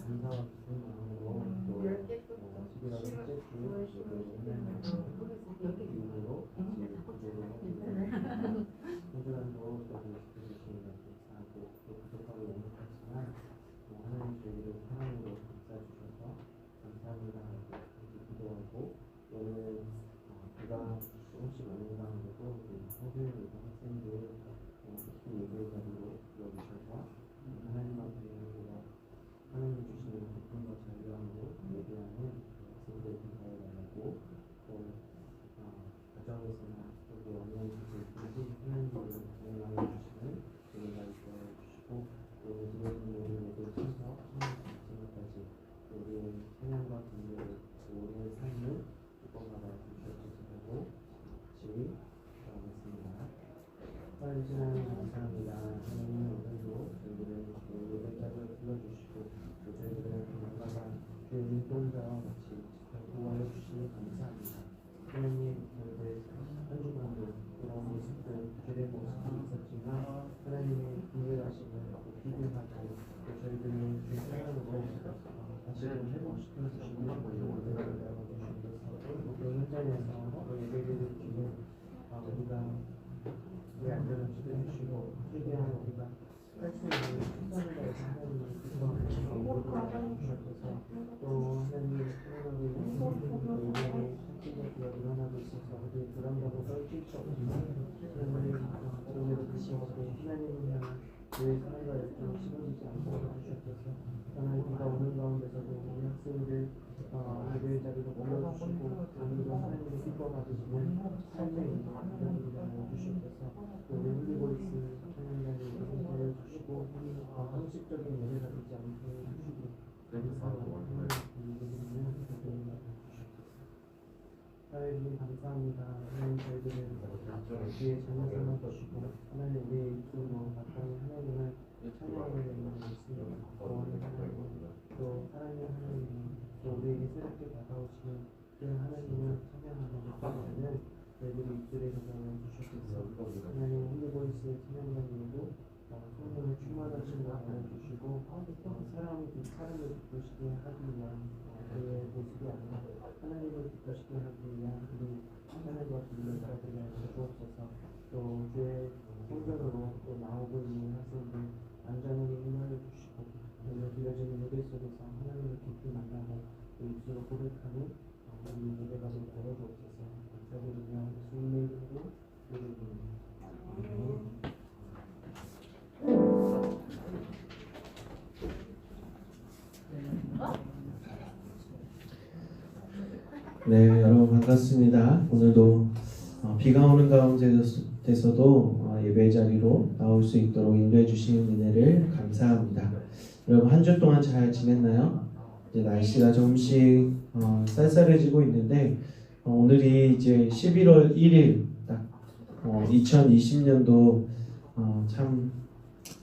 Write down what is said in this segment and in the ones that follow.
감사와 기쁜 마음으로 또 11월 첫째 주 이후로 구조로 소중한 도움을 지켜주시는 것 감사하고 또 부족하고 연약하지만 하나님 저희를 사랑으로 감싸주셔서 감사합니다 하고 기도하고 오늘 비가 조금씩 오는 가운데도 우리 성도의 학생들 특히 예배 자리로 불러주셔서 하나님 앞에 우리가 하나님 주시는 기쁨과 자유함으로 예배하는 학생들 감사해 달라고 또 가정에서나 또 어머니들 하나님을 동행하여 주시는 은혜가 있어 주시고 또 우리 예배 참석 참여까지 우리의 찬양과 긍휼을 우리의 삶을 기뻐하여 주셔서 같이 기도하겠습니다. 하나님 감사합니다. 하나님 오늘도 저희들을 예배자리에 불러주시고 또 저희들을 뭔가가 주의 인도자와 같이 구하여 주시니 감사합니다. 하나님 저희들 한 주간도 그런 모습들 그들의 모습이 있었지만 하나님의 긍휼하심을 비교하고 또 저희들을 주의 사랑으로 다시금 회복시켜 주시는 은혜를 또 현장에서 예배를 드리는 우리가 우리 안전을 지켜주시고 최대한 우리가 할 수 있는 최선을 다해서 하나님을 기뻐하시고 주셔서 또 하나님의 사랑하고 있는 우리의 일어나고 있어서 우리 불안하고 떨칠 수 없지만 하나님의 그럼에도 불구하고 하나님을 향한 우리의 사랑과 열정이 식어지지 않도록 해주셔서 하나님과 오는 가운데서도 우리 학생들 예배 자리로 불러주시고 오늘도 하나님의 기뻐 받으시는 삶의 인도를 주시옵소서. 우리 홀리보이스 찬양단을 인도하여 주시고 형식적인 예배가 되지 않게 해주시고 하나님 감사합니다. 하나님 저희들을 주의 자녀 삼아 주시고 하나님 우리의 입술로 마땅히 하나님을 찬양하는 말씀을 구원을 하나님 또 사랑의 하나님 또 우리에게 새롭게 다가오시는 그 하나님을 찬양하는 저희들의 입술에 가져와 주시옵소서. 하나님 홀리보이스 찬양단으로도 성령을 충만하신 것 알려주시고 사람을 기쁘시게 하기 위한 그의 모습이 아니라 하나님을 기쁘시게 하기 위한 우리 하나님과 비밀을 따르게 하여 주옵소서. 또 주의 성전으로 또 나오고 있는 학생들 안전하게 임하여 주시고 오늘 드려지는 예배 속에서 하나님을 깊이 만나고 입술로 고백하는 우리 예배가 되게 하여 주옵소서. 감사드리며 예수님의 이름으로 기도드립니다. 네, 여러분 반갑습니다. 오늘도 비가 오는 가운데서도 예배 자리로 나올 수 있도록 인도해 주시는 은혜를 감사합니다. 여러분 한 주 동안 잘 지냈나요? 이제 날씨가 조금씩 쌀쌀해지고 있는데 오늘이 이제 11월 1일 딱 2020년도 참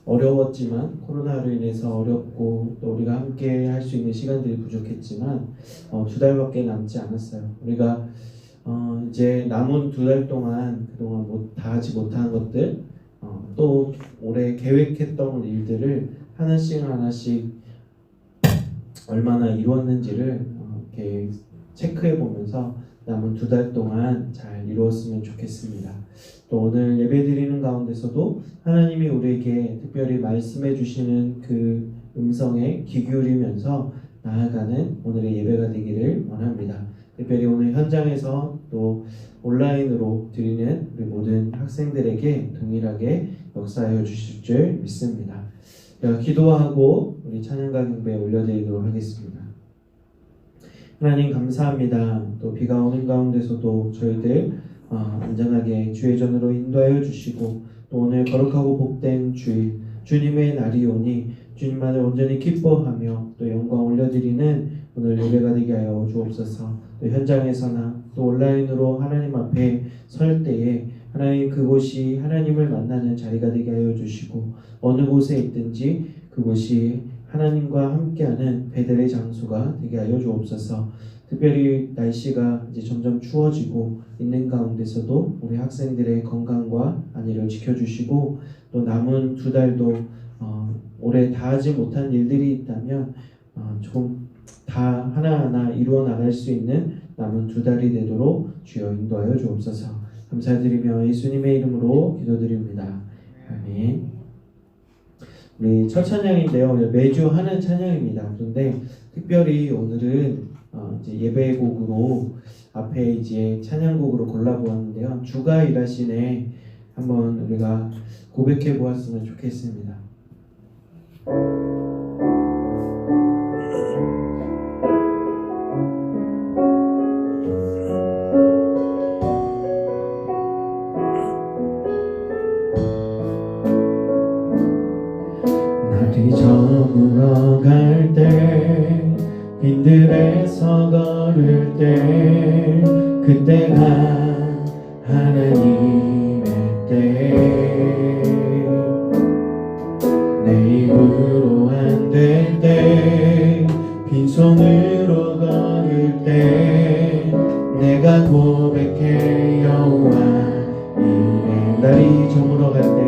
어려웠지만 코로나로 인해서 어렵고 또 우리가 함께 할 수 있는 시간들이 부족했지만 2달밖에 남지 않았어요. 우리가 이제 남은 2달 동안 그동안 다 하지 못한 것들 또 올해 계획했던 일들을 하나씩 얼마나 이루었는지를 이렇게 체크해 보면서 남은 2달 동안 잘 이루었으면 좋겠습니다. 또 오늘 예배 드리는 가운데서도 하나님이 우리에게 특별히 말씀해 주시는 그 음성에 귀 기울이면서 나아가는 오늘의 예배가 되기를 원합니다. 특별히 오늘 현장에서 또 온라인으로 드리는 우리 모든 학생들에게 동일하게 역사하여 주실 줄 믿습니다. 기도하고 우리 찬양가 경배에 올려드리도록 하겠습니다. 하나님 감사합니다. 또 비가 오는 가운데서도 저희들 안전하게 주의 전으로 인도하여 주시고 또 오늘 거룩하고 복된 주일 주님의 날이 오니 주님만을 온전히 기뻐하며 또 영광 올려드리는 오늘 예배가 되게 하여 주옵소서. 또 현장에서나 또 온라인으로 하나님 앞에 설 때에 하나님 그곳이 하나님을 만나는 자리가 되게 하여 주시고 어느 곳에 있든지 그곳이 하나님과 함께하는 베델의 장소가 되게 하여 주옵소서. 특별히 날씨가 이제 점점 추워지고 있는 가운데서도 우리 학생들의 건강과 안위를 지켜주시고 또 남은 2달도 올해 다 하지 못한 일들이 있다면 조금 다 하나하나 이루어 나갈 수 있는 남은 2달이 되도록 주여 인도하여 주옵소서. 감사드리며 예수님의 이름으로 기도드립니다. 아멘. 우리 첫 찬양인데요. 매주 하는 찬양입니다. 그런데 특별히 오늘은 이제 예배곡으로 앞에 이제 찬양곡으로 골라보았는데요. 주가 일하시네 한번 우리가 고백해 보았으면 좋겠습니다. 날이 저물어 갈 때 빈들에서 걸을 때 그때가 하나님의 때 내 입으로 안 될 때 빈손으로 걸을 때 내가 고백해 여호와 이래 날이 저물어 갈 때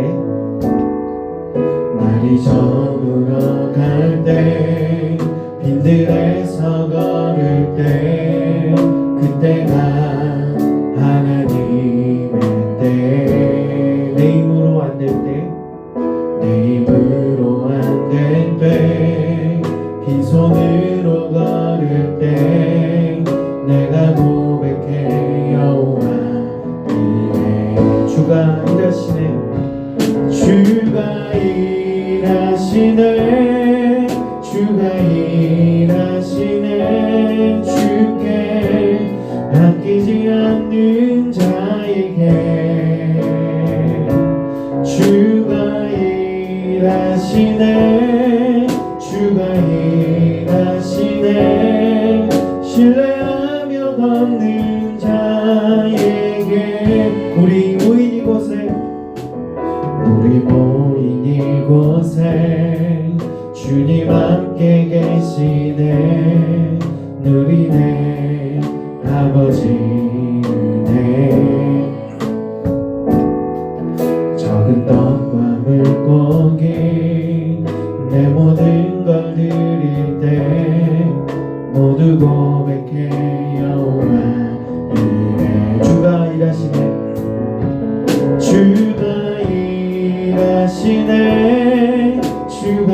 날이 저물어 갈 때 빈들에서 걸을 때 그때가 하나님의 때 내 힘으로 안 될 때 내 힘으로 안 될 때 빈손으로 걸을 때 내가 고백해 여호와 이래 주가 일하시네 주가 일하시네 주가 일하시네 주께 아끼지 않는 자에게 주가 일하시네 주가 일하시네 신뢰하며 걷는 자에게 우리 모인 이곳에 주님 함께 계시네 누리네 아버지 은혜 적은 떡과 물고기 내 모든 걸 드릴 때 모두 고백해 여호와 이래 주가 일하시네 주가 일하시네 주가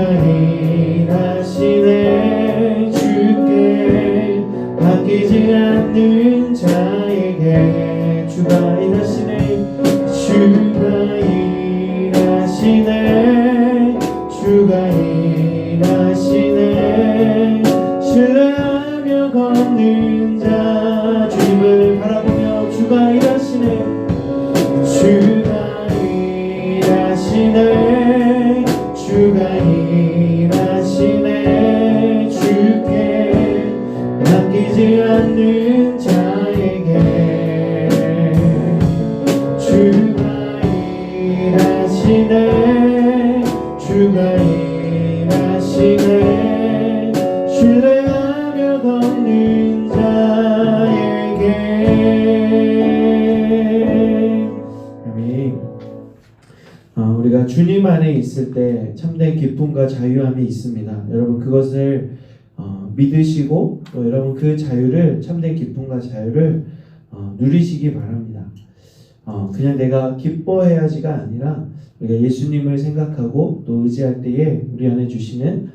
일하시네 주께 아끼지 않는 자에게 주가 일하시네 주가 일하시네 주가 일하시네 신뢰하며 걷는 자 주님을 바라보며 주가 일하시네 주가 일하시네 주가 일하시네 주께 아끼지 않는 자에게 주가 일하시네 주가 일하시네 신뢰하며 걷는 자에게 아멘. 우리가 주님 안에 있을 때 참된 기쁨과 자유함이 있습니다. 여러분 그것을 믿으시고 또 여러분 그 자유를 참된 기쁨과 자유를 누리시기 바랍니다. 그냥 내가 기뻐해야지가 아니라 우리가 예수님을 생각하고 또 의지할 때에 우리 안에 주시는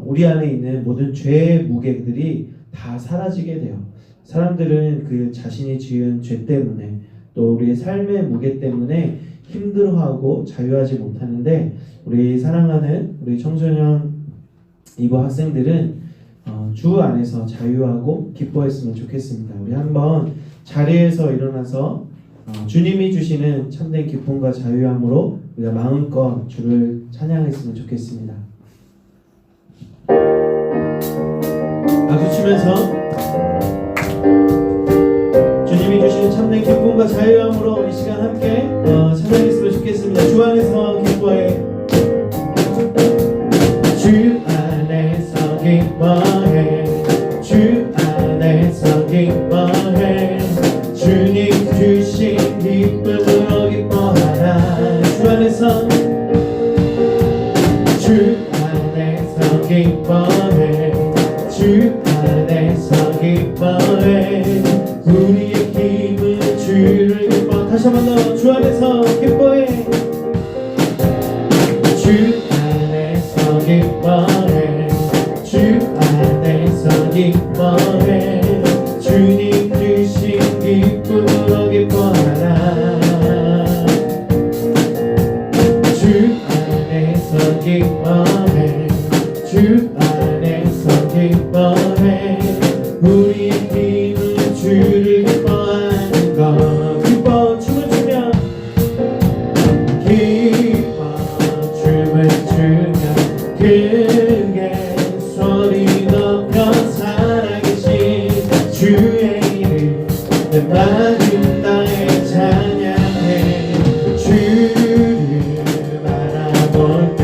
우리 안에 있는 모든 죄의 무게들이 다 사라지게 돼요. 사람들은 그 자신이 지은 죄 때문에 또 우리의 삶의 무게 때문에 힘들어하고 자유하지 못하는데 우리 사랑하는 우리 청소년 이고 학생들은 주 안에서 자유하고 기뻐했으면 좋겠습니다. 우리 한번 자리에서 일어나서 주님이 주시는 참된 기쁨과 자유함으로 우리가 마음껏 주를 찬양했으면 좋겠습니다. 박수 치면서 주님이 주시는 참된 기쁨과 자유함으로 이 시간 함께 찬양했으면 좋겠습니다. 주 안에서 기뻐해 주 안에서 기뻐해 주 안에서 기뻐해 주님 주신 기쁨으로 기뻐하라 주 안에서 기뻐해 다시 한 번 더 주 안에서 기뻐해. 주 안에서 기뻐해. 주 안에서 기뻐해. 주님 주신 기쁨으로 기뻐하라. 주 안에서 기뻐해. 주 안에서 기뻐해. 우리의 힘은 주를 기뻐하는 것. 기뻐 춤을 추며 기뻐 춤을 추며 크게 소리 높여 살아계신 주의 이름 내 마음 나의 찬양해. 주를 바라볼 때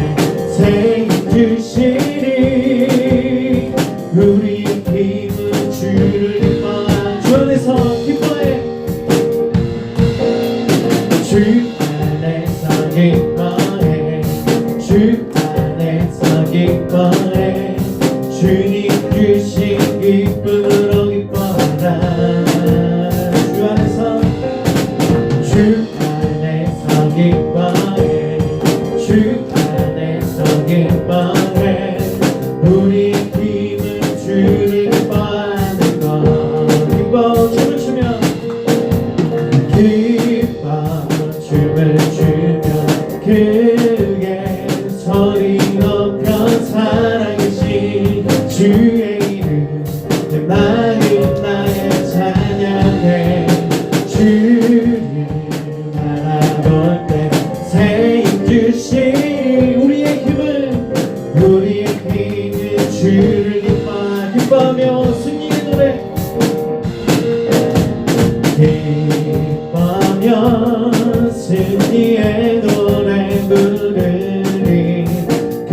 새 힘 주시리. 우리의 힘은 주를 기뻐하. 주 안에서 기뻐해. 주 안에서 기뻐해. 주 안에서 기뻐해. 주님 주신 기쁨으로 기뻐하라. 주 안에서 주 안에서 기뻐해. 주 안에서 기뻐해. 우리 힘은 주를 기뻐하는 것. 기뻐 춤을 추며 기뻐 춤을 추며 크게 소리 높여 살아계신 주의 이름 내 마음 나의 찬양해. 주를 바라볼 때 새 힘 주신 우리의 힘은 주를 기뻐하며 승리의 노래. 기뻐하며 승리의 노래 부르리. 그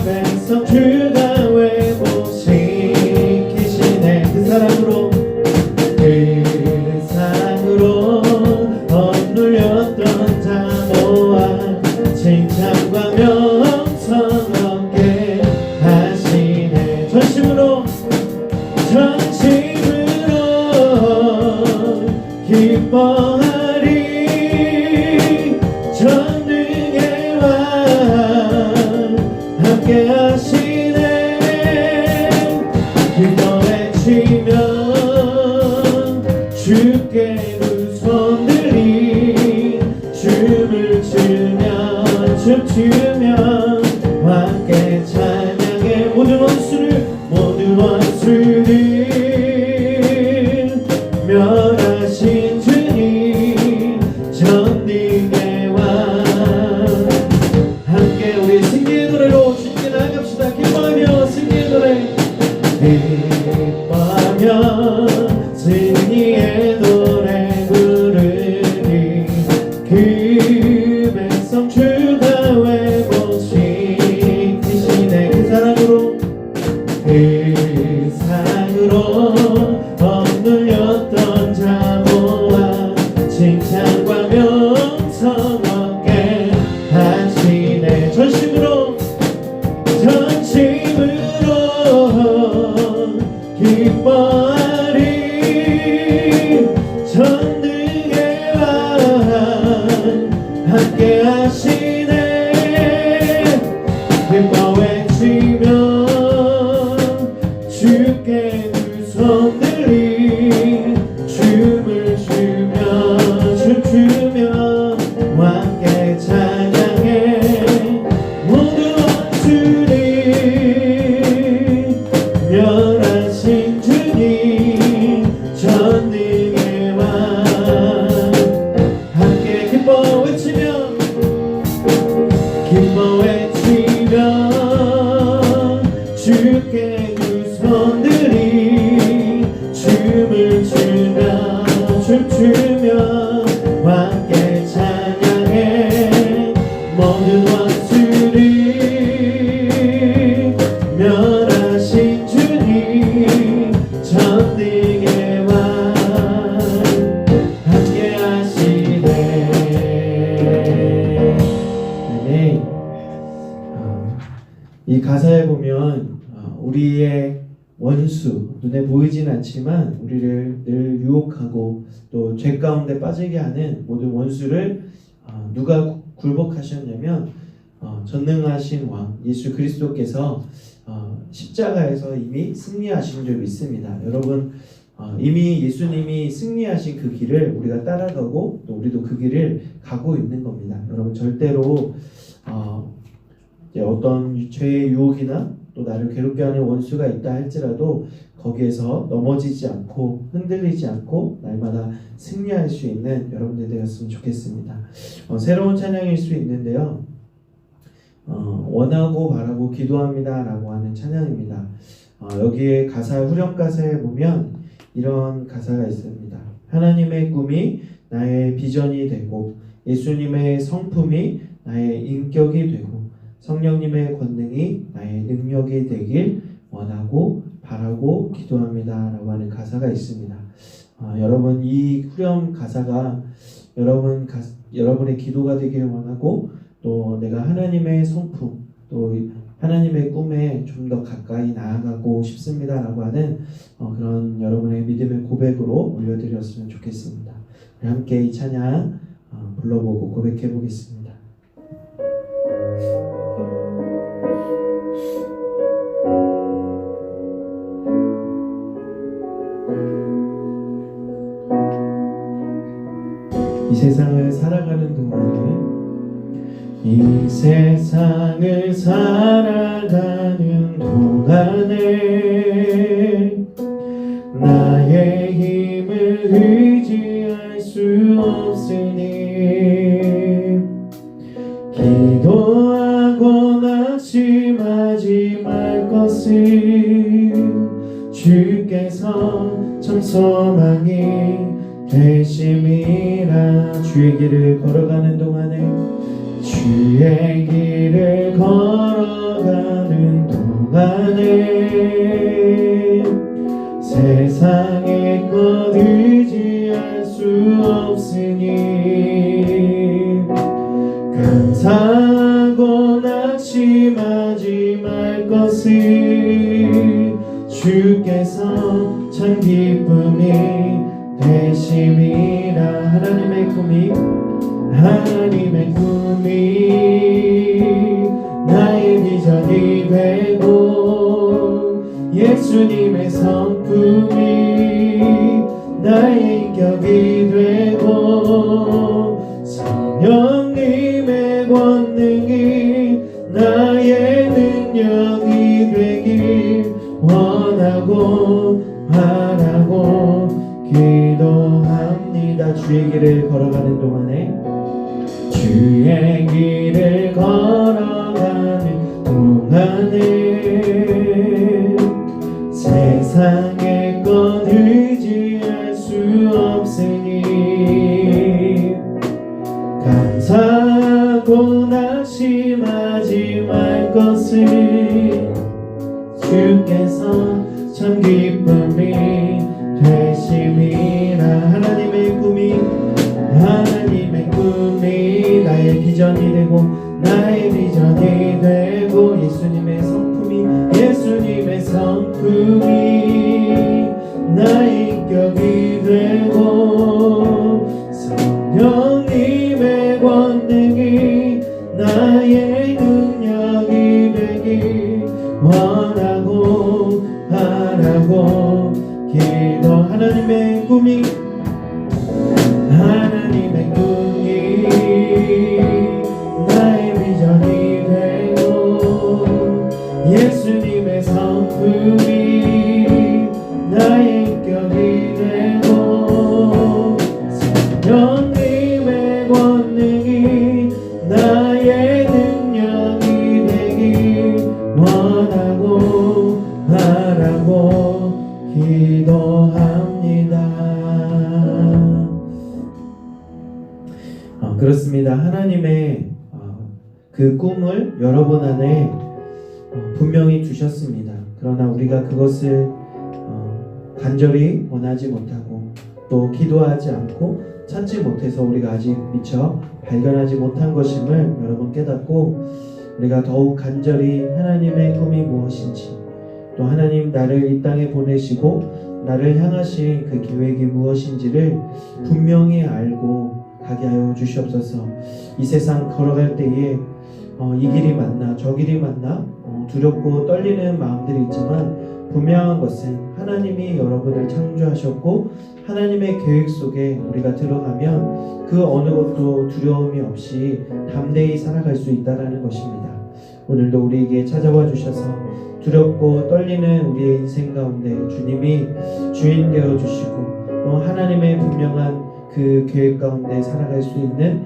백성 주가 회복시키시네. 그 사랑으로 억눌렸던 자 모아 칭찬과 명성 얻게 하시네. 전심으로 기뻐하리. 전능의 왕 함께 하시네. 기뻐 외치며 주께 두 손 들이 춤을 추며 춤추며 함께 찬양해. 모든 원수를 멸하신 주님 전능의 왕. 함께 우리 승리의 노래로 주님께 나아갑시다. 기뻐하며 승리의 노래. 기뻐하며 승리의 노래 부르리. 그 백성 주가 회복시키시네. 그 사랑으로 억눌렸던 자 모아 칭찬과 명성 얻게 하시네. 전심으로 기뻐하리. 전능의 왕 함께 하시네. 기뻐 외치며 주께 두 손 들이 춤을 추며 춤추며 함께 찬양해. 모든 원수를 멸하신 주님 전능의 왕. 함께 기뻐 외치며 주께 두 손 들이 춤을 추며 춤추며 함께 찬양해. 모든 원수를 멸하신 주님 전능의 왕 함께 하시네. 이 가사에 보면 우리의 원수, 눈에 보이진 않지만 우리를 늘 유혹하고 또 죄 가운데 빠지게 하는 모든 원수를 누가 굴복하셨냐면 전능하신 왕 예수 그리스도께서 십자가에서 이미 승리하신 줄 믿습니다. 여러분, 이미 예수님이 승리하신 그 길을 우리가 따라가고 또 우리도 그 길을 가고 있는 겁니다. 여러분, 절대로 이제 어떤 죄의 유혹이나 또 나를 괴롭게 하는 원수가 있다 할지라도 거기에서 넘어지지 않고 흔들리지 않고 날마다 승리할 수 있는 여러분들 되었으면 좋겠습니다. 새로운 찬양일 수 있는데요. 원하고 바라고 기도합니다 라고 하는 찬양입니다. 여기에 후렴 가사에 보면 이런 가사가 있습니다. 하나님의 꿈이 나의 비전이 되고 예수님의 성품이 나의 인격이 되고 성령님의 권능이 나의 능력이 되길 원하고 바라고 기도합니다 라고 하는 가사가 있습니다. 여러분, 이 후렴 가사가 여러분의 기도가 되길 원하고 또 내가 하나님의 성품 또 하나님의 꿈에 좀 더 가까이 나아가고 싶습니다 라고 하는 그런 여러분의 믿음의 고백으로 올려드렸으면 좋겠습니다. 함께 이 찬양 불러보고 고백해 보겠습니다. 이 세상을 살아가는 동안에 이 세상을 살아가는 동안에 나의 힘을 의지할 수 없으니 기도하고 낙심하지 말 것을 주께서 참 소망이 되심이라. 주의 길을 걸어가는 동안에 주의 길을 걸어가는 동안에 세상의 것 의지할 수 없으니 감사하고 낙심하지 말 것을 주께서 참 기쁨이 되심이라. 하나님의 꿈이 나의 비전이 되고 예수님의 성품이 나의 인격이 되고 성령님의 권능이 나의 능력이 되길 원하고 바라고 기도합니다. 주의 길을 걸어가는 동안에 주의 길을 걸어가는 동안에 세상의 것 의지할 수 없으니 감사하고 낙심하지 말 것을 주께서 참 기쁨이 되심이라. 하나님의 꿈이 나의 비전이 되고 나의 비전이 되고 예수님의 성품이 나의 인격이 되고 성령님의 권능이 나의 능력이 되길 원하고 바라고 기도. 하나님의 꿈이 나의 비전이 되고 예수님의 성품이 나의 인격이 되고 성령님의 권능이 나의 능력이 되길 원하고 바라고 기도합니다. 그렇습니다. 하나님의 그 꿈을 여러분 안에 분명히 두셨습니다. 그러나 우리가 그것을 간절히 원하지 못하고 또 기도하지 않고 찾지 못해서 우리가 아직 미처 발견하지 못한 것임을 여러분 깨닫고 우리가 더욱 간절히 하나님의 꿈이 무엇인지 또 하나님 나를 이 땅에 보내시고 나를 향하신 그 계획이 무엇인지를 분명히 알고 가게 하여 주시옵소서. 이 세상 걸어갈 때에 이 길이 맞나 저 길이 맞나 두렵고 떨리는 마음들이 있지만 분명한 것은 하나님이 여러분을 창조하셨고 하나님의 계획 속에 우리가 들어가면 그 어느 것도 두려움이 없이 담대히 살아갈 수 있다는 것입니다. 오늘도 우리에게 찾아와 주셔서 두렵고 떨리는 우리의 인생 가운데 주님이 주인 되어 주시고 또 하나님의 분명한 그 계획 가운데 살아갈 수 있는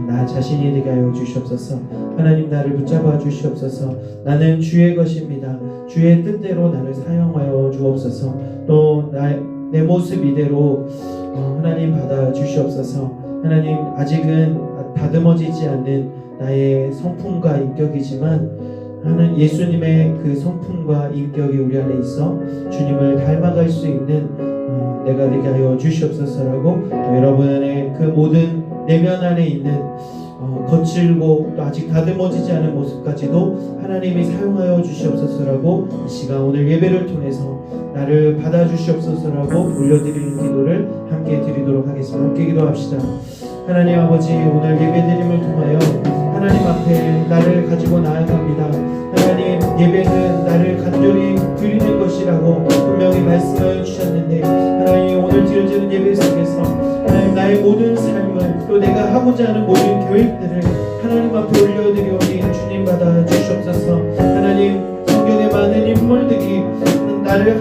나 자신이 되게 하여 주시옵소서. 하나님 나를 붙잡아 주시옵소서. 나는 주의 것입니다. 주의 뜻대로 나를 사용하여 주옵소서. 또 내 모습 이대로 하나님 받아 주시옵소서. 하나님 아직은 다듬어지지 않는 나의 성품과 인격이지만 하나님 예수님의 그 성품과 인격이 우리 안에 있어 주님을 닮아갈 수 있는 내가 되게 하여 주시옵소서라고 또 여러분의 그 모든 내면 안에 있는 거칠고 또 아직 다듬어지지 않은 모습까지도 하나님이 사용하여 주시옵소서라고 이 시간 오늘 예배를 통해서 나를 받아 주시옵소서라고 올려드리는 기도를 함께 드리도록 하겠습니다. 함께 기도합시다. 하나님 아버지 오늘 예배드림을 통하여 하나님 앞에 나를 가지고 나아갑니다. 하나님 예배는 나를 간절히 드리는 것이라고 분명히 말씀하여 주셨는데 하나님 오늘 드려지는 예배 속에서 하나님 나의 모든 삶을 또 내가 하고자 하는 모든 계획들을 하나님 앞에 올려드리오니 주님 받아 주시옵소서. 하나님 성경의 많은 인물들이 나를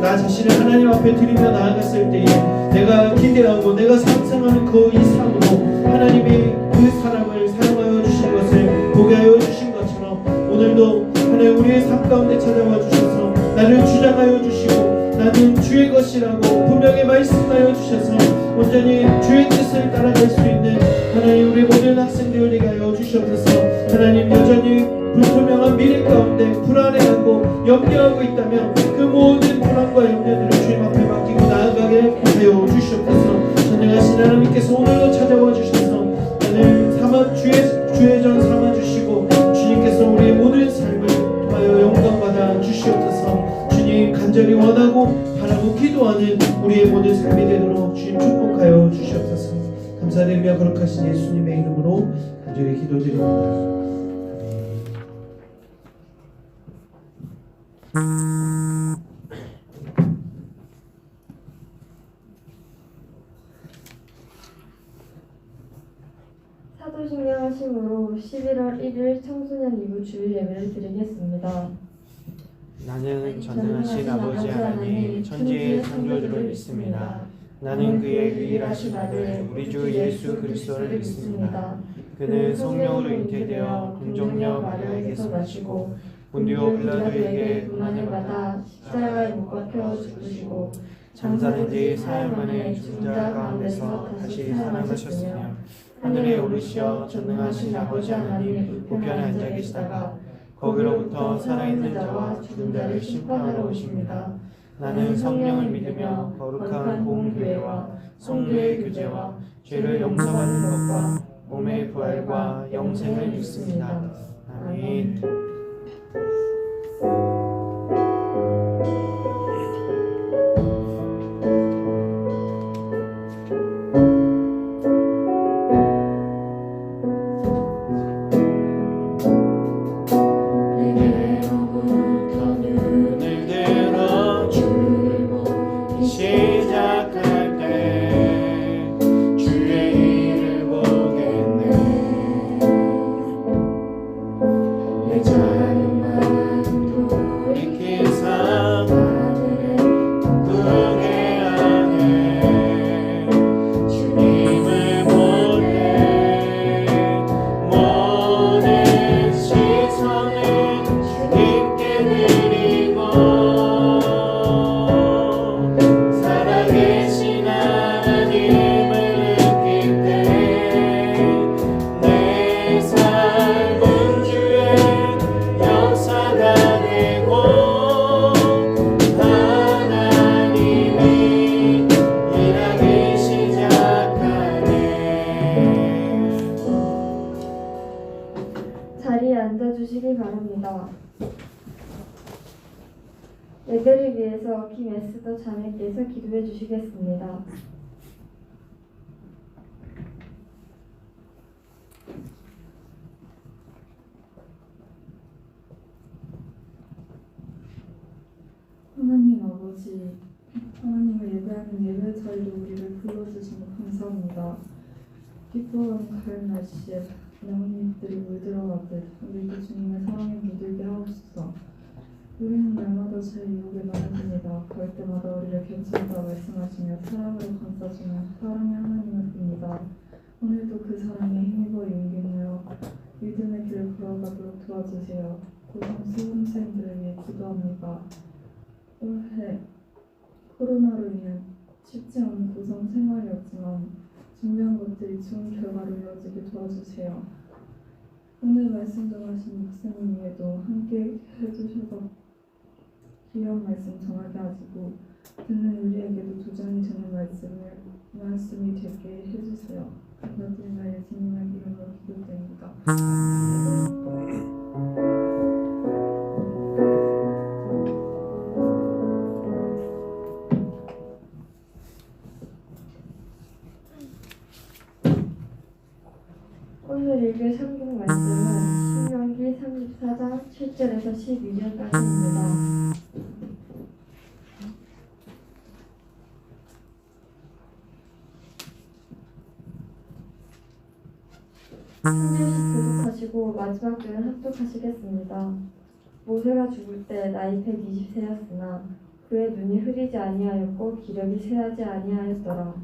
나 자신을 하나님 앞에 드리며 나아갔을 때에 내가 기대하고 내가 상상하는 그 이상으로 하나님이 그 사람을 사용하여 주신 것을 보게 하여 주신 것처럼 오늘도 하나님 우리의 삶 가운데 찾아와 주셔서 나를 주장하여 주시고 나는 주의 것이라고 분명히 말씀하여 주셔서 온전히 주의 뜻을 따라갈 수 있는 하나님 우리 모든 학생들 되게 하여 주시옵소서. 하나님 여전히 불투명한 미래 가운데 불안해하고 염려하고 있다면 그 모든 불안과 염려들을 주님 앞에 맡기고 나아가게 하여 주시옵소서. 전능하신 하나님께서 오늘도 찾아와 주셔서 나는 주의 전 삼아주시고 주님께서 우리의 모든 삶을 통하여 영광받아 주시옵소서. 주님 간절히 원하고 바라고 기도하는 우리의 모든 삶이 되도록 주님 축복하여 주시옵소서. 감사드리며 거룩하신 예수님의 이름으로 간절히 기도드립니다. 사도신경 하심으로 11월 1일 청소년 2부 주일 예배를 드리겠습니다. 나는 전능하신 아버지 하나님 천지의 창조주를 믿습니다. 나는 그의 유일하신 아들 우리 주 예수 그리스도를 믿습니다. 그는 성령으로 잉태되어 금종녀 마리아에게서 나시고 본디오 빌라도에게 고난을 받아 십자가에 못 박혀 죽으시고 장사된 지 사흘 만에 죽은 자 가운데서 다시 살아나셨으며 하늘에 오르시어 전능하신 아버지 하나님 우편에 앉아 계시다가 거기로부터 살아있는 자와 죽은 자를 심판하러 오십니다. 나는 성령을 믿으며 거룩한 공교회와 성도의 교제와 죄를 용서받는 것과 몸의 부활과 영생을 믿습니다. 아멘. 자유만 도 예배를 위해서 김에스더 자매께서 기도해 주시겠습니다. 하나님 아버지, 하나님을 예배하는 예배 자리로 우리를 불러주시니 감사합니다. 기뻐하는 가을 날씨에 나뭇잎들이 물들어가듯 우리도 주님의 사랑에 물들게 하옵소서. 우리는 날마다 제 유혹에 많아집니다. 그럴 때마다 우리를 괜찮다 말씀하시며 사랑으로 감싸주는 사랑의 하나님을 봅니다. 오늘도 그 사랑에 힘입어 용기 내어 믿음의 길을 걸어가도록 도와주세요. 고등 수험생들을 위해 기도합니다. 올해 코로나로 인해 쉽지 않은 고성 생활이었지만 준비한 것들이 좋은 결과로 이루어지게 도와주세요. 오늘 말씀 전하신 목사님 위에도 함께 해주셔서 귀한 말씀 전하게 하시고 듣는 우리에게도 도전이 되는 말씀이 되게 해주세요. 감사드리며 예수님의 이름으로 기도드립니다. 오늘 읽을 성경 말씀은 신명기 34장 7절에서 12절까지입니다. 한 절씩 교독하시고 마지막 절은 합독하시겠습니다. 모세가 죽을 때 나이 120세였으나 그의 눈이 흐리지 아니하였고 기력이 쇠하지 아니하였더라.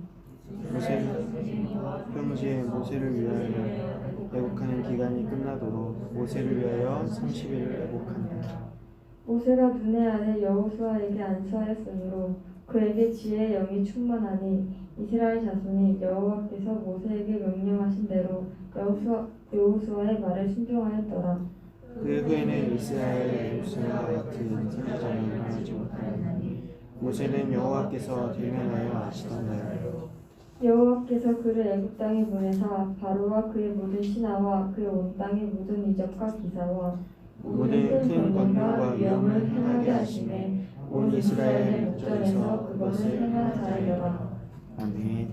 평지에 모세를 위하여 애곡하는 기간이 끝나도록 모세를 위하여 30일을 애곡하니라. 모세가 눈의 아래 여호수아에게 안수하였으므로 그에게 지혜의 영이 충만하니 이스라엘 자손이 여호와께서 모세에게 명령하신 대로 여호수아의 말을 순종하였더라. 그 후에는 이스라엘 목수와 같은 선지자는 일어나지 못하니 모세는 여호와께서 대면하여 아시던가요. 여호와께서 그를 애굽 땅에 보내사 바로와 그의 모든 신하와 그의 온 땅의 모든 이적과 기사와 모든 큰 권능과 위엄을 행하게 하시매 온 이스라엘의 목전에서 그것을 행한 자이더라. 아멘.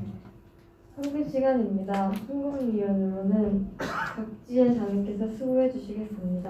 성경 시간입니다. 성공위원으로는 박지혜 자매께서 수고해 주시겠습니다.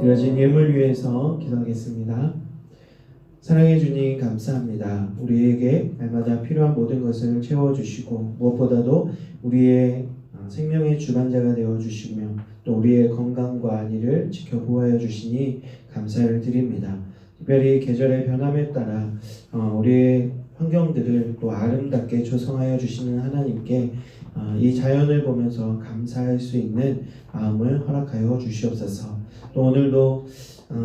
드려진 예물 위해서 기도하겠습니다. 사랑해 주님 감사합니다. 우리에게 날마다 필요한 모든 것을 채워주시고 무엇보다도 우리의 생명의 주관자가 되어주시며 또 우리의 건강과 안위를 지켜보아여 주시니 감사를 드립니다. 특별히 계절의 변함에 따라 우리의 환경들을 또 아름답게 조성하여 주시는 하나님께 이 자연을 보면서 감사할 수 있는 마음을 허락하여 주시옵소서. 또 오늘도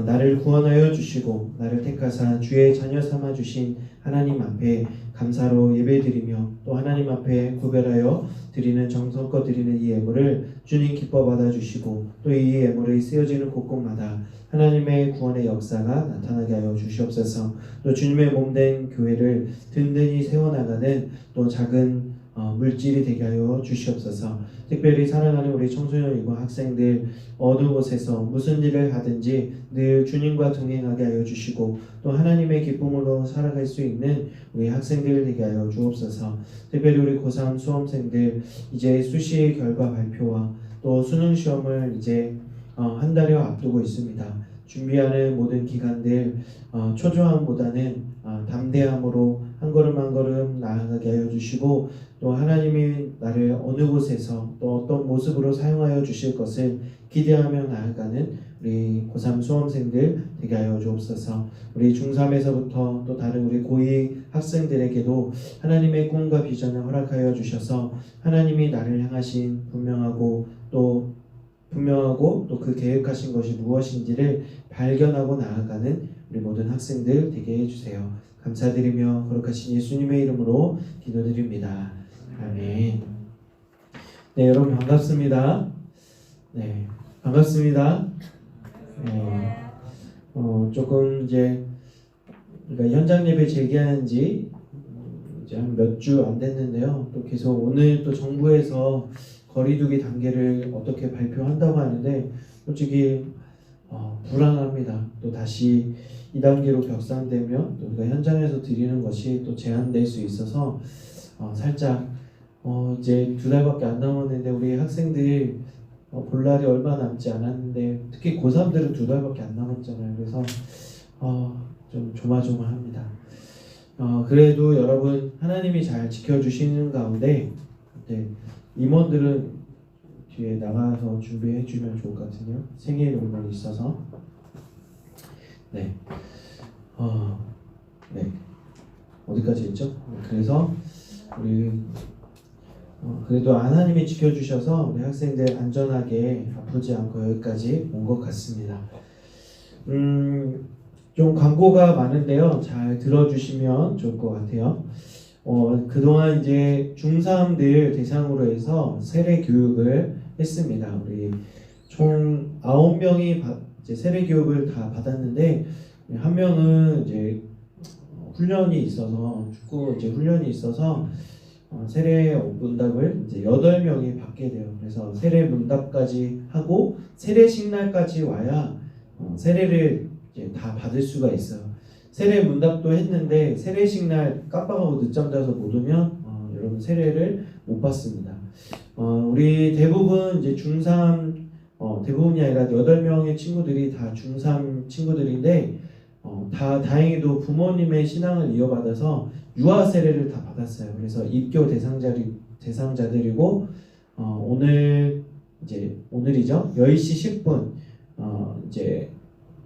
나를 구원하여 주시고 나를 택하사 주의 자녀 삼아 주신 하나님 앞에 감사로 예배드리며 또 하나님 앞에 구별하여 드리는 정성껏 드리는 이 예물을 주님 기뻐 받아주시고 또 이 예물이 쓰여지는 곳곳마다 하나님의 구원의 역사가 나타나게 하여 주시옵소서. 또 주님의 몸된 교회를 든든히 세워나가는 또 작은 물질이 되게 하여 주시옵소서. 특별히 사랑하는 우리 청소년이고 학생들 어느 곳에서 무슨 일을 하든지 늘 주님과 동행하게 하여 주시고 또 하나님의 기쁨으로 살아갈 수 있는 우리 학생들 되게 하여 주옵소서. 특별히 우리 고3 수험생들 이제 수시 결과 발표와 또 수능 시험을 이제 한 달여 앞두고 있습니다. 준비하는 모든 기간들 초조함보다는 담대함으로 한 걸음 한 걸음 나아가게 하여 주시고 또 하나님이 나를 어느 곳에서 또 어떤 모습으로 사용하여 주실 것을 기대하며 나아가는 우리 고3 수험생들 되게 하여 주옵소서. 우리 중3에서부터 또 다른 우리 고2 학생들에게도 하나님의 꿈과 비전을 허락하여 주셔서 하나님이 나를 향하신 분명하고 또 그 계획하신 것이 무엇인지를 발견하고 나아가는 우리 모든 학생들 되게 해주세요. 감사드리며 거룩하신 예수님의 이름으로 기도드립니다. 아멘. 네, 여러분 반갑습니다. 네, 반갑습니다. 네, 조금 이제 그러니까 현장 예배 재개한 지 이제 한 몇 주 안 됐는데요. 또 계속 오늘 또 정부에서 거리두기 단계를 어떻게 발표한다고 하는데 솔직히 불안합니다. 또 다시 2단계로 격상되면 또 우리가 현장에서 드리는 것이 또 제한될 수 있어서 살짝 이제 2달밖에 안 남았는데 우리 학생들 볼 날이 얼마 남지 않았는데 특히 고3들은 2달밖에 안 남았잖아요. 그래서 좀 조마조마합니다. 그래도 여러분 하나님이 잘 지켜주시는 가운데 임원들은 뒤에 나가서 준비해 주면 좋을 것 같은데요. 생일 오늘 있어서 네, 어디까지 했죠? 그래서 우리 그래도 하나님이 지켜주셔서 우리 학생들 안전하게 아프지 않고 여기까지 온 것 같습니다. 좀 광고가 많은데요. 잘 들어주시면 좋을 것 같아요. 그동안 이제 중3들 대상으로 해서 세례 교육을 했습니다. 우리 총 9명이 이제 세례 교육을 다 받았는데 한 명은 이제 훈련이 있어서 축구 이제 훈련이 있어서 세례 문답을 이제 8명이 받게 돼요. 그래서 세례 문답까지 하고 세례식 날까지 와야 세례를 이제 다 받을 수가 있어요. 세례 문답도 했는데 세례식 날 깜빡하고 늦잠 자서 못 오면 여러분 세례를 못 받습니다. 우리 대부분 이제 중3 대부분이 아니라 8명의 친구들이 다 중3 친구들인데 다 다행히도 부모님의 신앙을 이어받아서 유아 세례를 다 받았어요. 그래서 입교 대상자들이고 오늘이죠. 10시 10분 이제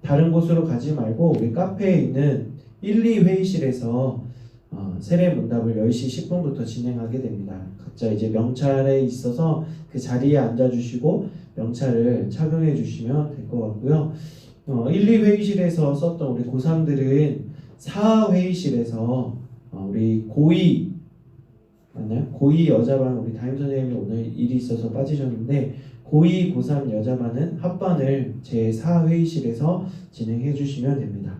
다른 곳으로 가지 말고 우리 카페에 있는 1, 2 회의실에서 세례 문답을 10시 10분부터 진행하게 됩니다. 각자 이제 명찰에 있어서 그 자리에 앉아주시고 명찰을 착용해 주시면 될 것 같고요. 1, 2 회의실에서 썼던 우리 고3들은 4 회의실에서 우리 고2 맞나요? 고2 여자반 우리 담임 선생님이 오늘 일이 있어서 빠지셨는데 고2, 고3 여자반은 합반을 제4 회의실에서 진행해 주시면 됩니다.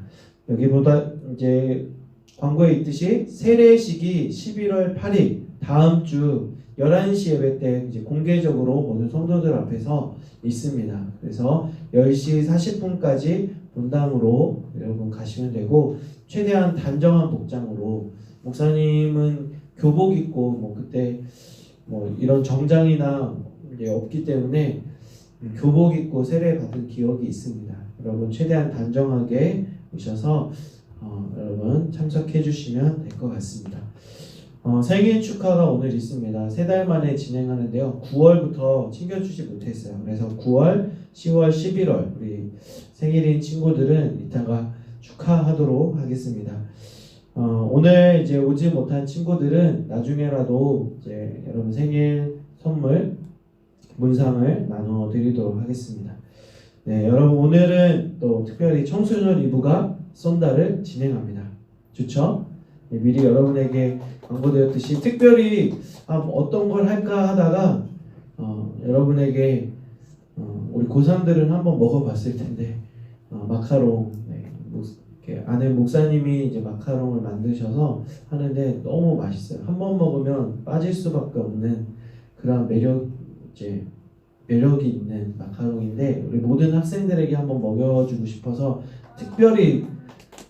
여기보다 이제 광고에 있듯이 세례식이 11월 8일 다음 주 11시 예배 때 이제 공개적으로 모든 성도들 앞에서 있습니다. 그래서 10시 40분까지 본당으로 여러분 가시면 되고 최대한 단정한 복장으로 목사님은 교복 입고 그때 이런 정장이나 이제 없기 때문에 교복 입고 세례 받은 기억이 있습니다. 여러분 최대한 단정하게 오셔서 여러분 참석해 주시면 될 것 같습니다. 생일 축하가 오늘 있습니다. 3달 만에 진행하는데요. 9월부터 챙겨주지 못했어요. 그래서 9월, 10월, 11월 우리 생일인 친구들은 이따가 축하하도록 하겠습니다. 오늘 이제 오지 못한 친구들은 나중에라도 이제 여러분 생일 선물 문상을 나눠드리도록 하겠습니다. 네, 여러분 오늘은 또 특별히 청소년 이부가 쏜다를 진행합니다. 좋죠? 네, 미리 여러분에게 광고되었듯이 특별히 어떤 걸 할까 하다가 여러분에게 우리 고3들은 한번 먹어봤을 텐데 마카롱 이렇게 아는 목사님이 이제 마카롱을 만드셔서 하는데 너무 맛있어요. 한 번 먹으면 빠질 수밖에 없는 그런 매력이 있는 마카롱인데 우리 모든 학생들에게 한번 먹여주고 싶어서 특별히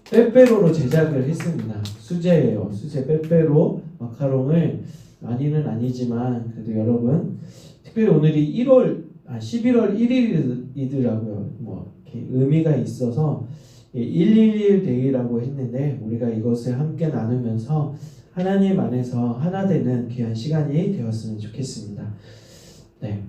빼빼로로 제작을 했습니다. 수제예요. 수제 빼빼로 마카롱을 많이는 아니지만 그래도 여러분 특별히 오늘이 11월 1일이더라고요. 뭐 이렇게 의미가 있어서 111 데이라고 했는데 우리가 이것을 함께 나누면서 하나님 안에서 하나 되는 귀한 시간이 되었으면 좋겠습니다. 네.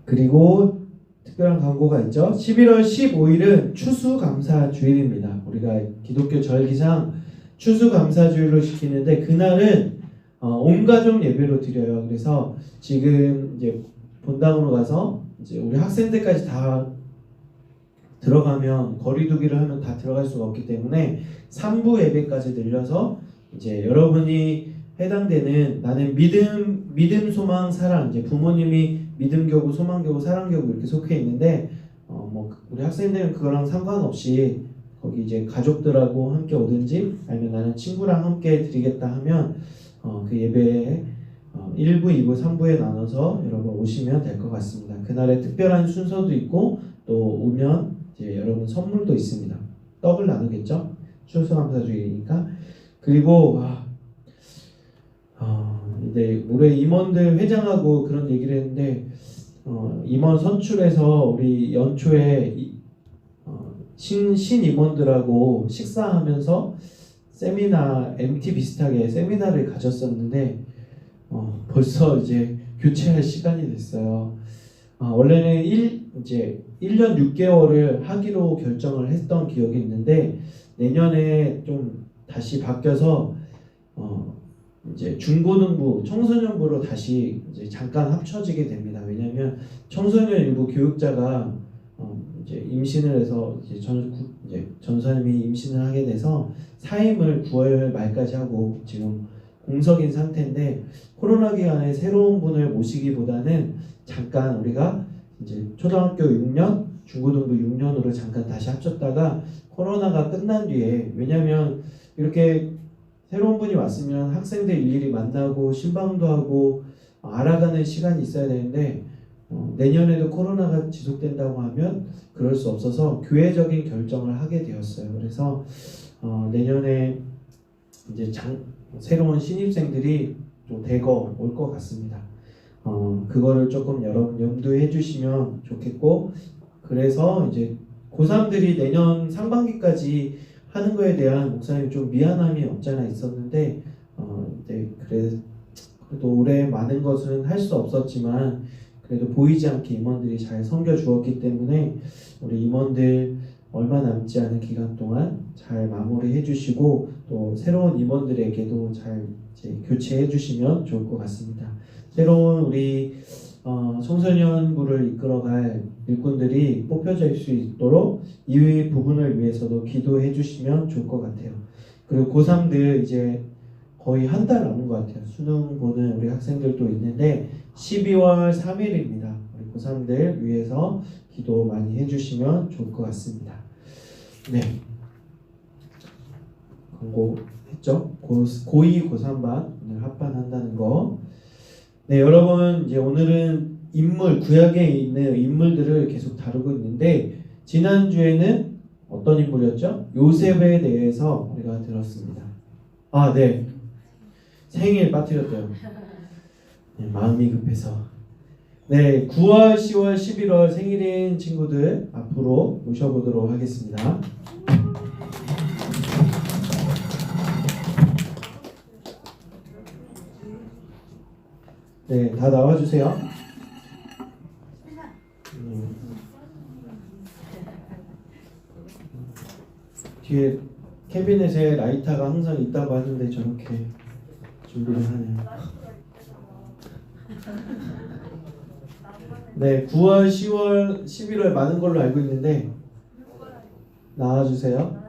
그리고 특별한 광고가 있죠. 11월 15일은 추수감사주일입니다. 우리가 기독교 절기상 추수감사주일로 지키는데 그날은 온 가족 예배로 드려요. 그래서 지금 이제 본당으로 가서 이제 우리 학생들까지 다 들어가면 거리두기를 하면 다 들어갈 수가 없기 때문에 3부 예배까지 늘려서 이제 여러분이 해당되는 나는 믿음, 소망, 사랑 이제 부모님이 믿음교구, 소망교구, 사랑교구 이렇게 속해 있는데 뭐 우리 학생들은 그거랑 상관없이 거기 이제 가족들하고 함께 오든지 아니면 나는 친구랑 함께 드리겠다 하면 그 예배에 1부, 2부, 3부에 나눠서 여러분 오시면 될 것 같습니다. 그날에 특별한 순서도 있고 또 오면 이제 여러분 선물도 있습니다. 떡을 나누겠죠? 추수감사주일이니까. 그리고 이제 올해 임원들 회장하고 그런 얘기를 했는데 임원 선출해서 우리 연초에 신임원들하고 식사하면서 세미나 MT 비슷하게 세미나를 가졌었는데 벌써 이제 교체할 시간이 됐어요. 원래는 이제 1년 6개월을 하기로 결정을 했던 기억이 있는데 내년에 좀 다시 바뀌어서 이제 중고등부, 청소년부로 다시 이제 잠깐 합쳐지게 됩니다. 왜냐하면 청소년 일부 교육자가 이제 임신을 해서 이제 전사님이 임신을 하게 돼서 사임을 9월 말까지 하고 지금 공석인 상태인데 코로나 기간에 새로운 분을 모시기보다는 잠깐 우리가 이제 초등학교 6년, 중고등부 6년으로 잠깐 다시 합쳤다가 코로나가 끝난 뒤에 왜냐하면 이렇게 새로운 분이 왔으면 학생들 일일이 만나고 신방도 하고 알아가는 시간이 있어야 되는데 내년에도 코로나가 지속된다고 하면 그럴 수 없어서 교회적인 결정을 하게 되었어요. 그래서 내년에 이제 새로운 신입생들이 좀 대거 올 것 같습니다. 그거를 조금 여러분 염두해 주시면 좋겠고 그래서 이제 고3들이 내년 상반기까지 하는 거에 대한 목사님 좀 미안함이 없잖아 있었는데 네, 그래도 올해 많은 것은 할 수 없었지만 그래도 보이지 않게 임원들이 잘 섬겨 주었기 때문에 우리 임원들 얼마 남지 않은 기간 동안 잘 마무리해 주시고 또 새로운 임원들에게도 잘 이제 교체해 주시면 좋을 것 같습니다. 새로운 우리 청소년부를 이끌어갈 일꾼들이 뽑혀질 수 있도록 이 부분을 위해서도 기도해 주시면 좋을 것 같아요. 그리고 고3들 이제 거의 한 달 남은 것 같아요. 수능 보는 우리 학생들도 있는데 12월 3일입니다. 우리 고3들 위해서 기도 많이 해주시면 좋을 것 같습니다. 네, 광고했죠? 고2, 고3반 오늘 합반한다는 거. 네, 여러분 이제 오늘은 구약에 있는 인물들을 계속 다루고 있는데 지난주에는 어떤 인물이었죠? 요셉에 대해서 우리가 들었습니다. 네. 생일 빠뜨렸대요. 네, 마음이 급해서. 네, 9월, 10월, 11월 생일인 친구들 앞으로 모셔보도록 하겠습니다. 네, 다 나와주세요. 뒤에 캐비넷에 라이터가 항상 있다고 하는데 저렇게 준비를 하네요. 네, 9월, 10월, 11월 많은 걸로 알고 있는데 나와주세요.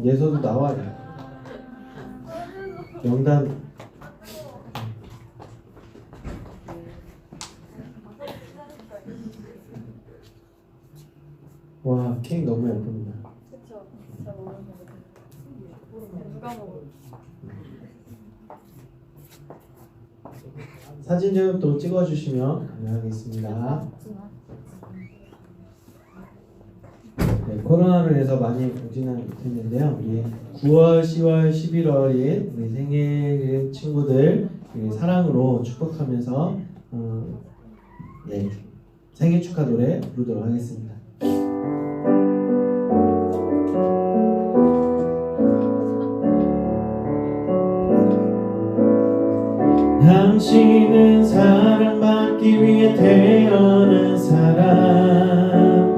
예서도 나와요. 명단. 와, 케이크 너무 예쁩니다. 그쵸. 진짜 먹는 거. 누가 먹어? 사진 좀 또 찍어주시면 감사하겠습니다. 네, 코로나로 인해서 많이 오지는 못했는데요. 우리 9월, 10월, 11월인 우리 생일 친구들 우리 사랑으로 축복하면서 네, 생일 축하 노래 부르도록 하겠습니다. 당신은 사랑받기 위해 태어난 사람,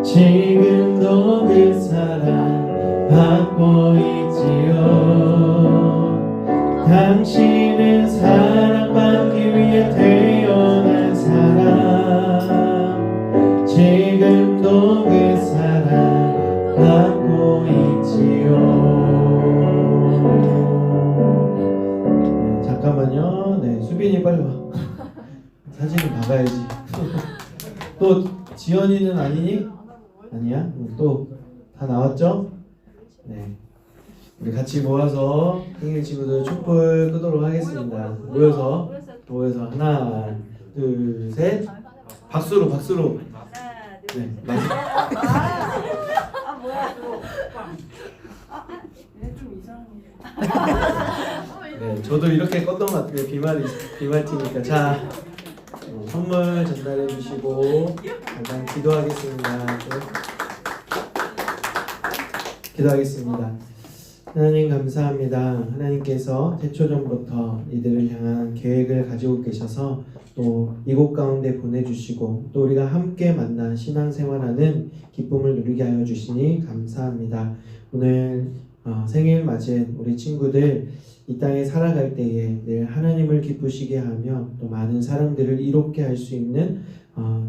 지금도 그 사랑 받고 있지요. 당신은 사랑받기 위해 태어난 사람, 지금도 그 사랑 받고 있지요. 잠깐만요. 네, 수빈이 빨리 와. 사진을 박아야지. 또 지연이는 아니니? 아니야? 또 다 나왔죠? 네. 우리 같이 모아서 생일 친구들 촛불 끄도록 하겠습니다. 모여서 하나, 둘, 셋. 박수로. 네, 마지막. 아 뭐야 얘좀 이상해. 네, 저도 이렇게 껐던 것 같아요. 비말티니까. 자, 선물 전달해 주시고 잠깐 기도하겠습니다. 기도하겠습니다. 하나님 감사합니다. 하나님께서 태초전부터 이들을 향한 계획을 가지고 계셔서 또 이곳 가운데 보내주시고 또 우리가 함께 만나 신앙생활하는 기쁨을 누리게 하여 주시니 감사합니다. 오늘 생일 맞은 우리 친구들 이 땅에 살아갈 때에 늘 하나님을 기쁘시게 하며 또 많은 사람들을 이롭게 할 수 있는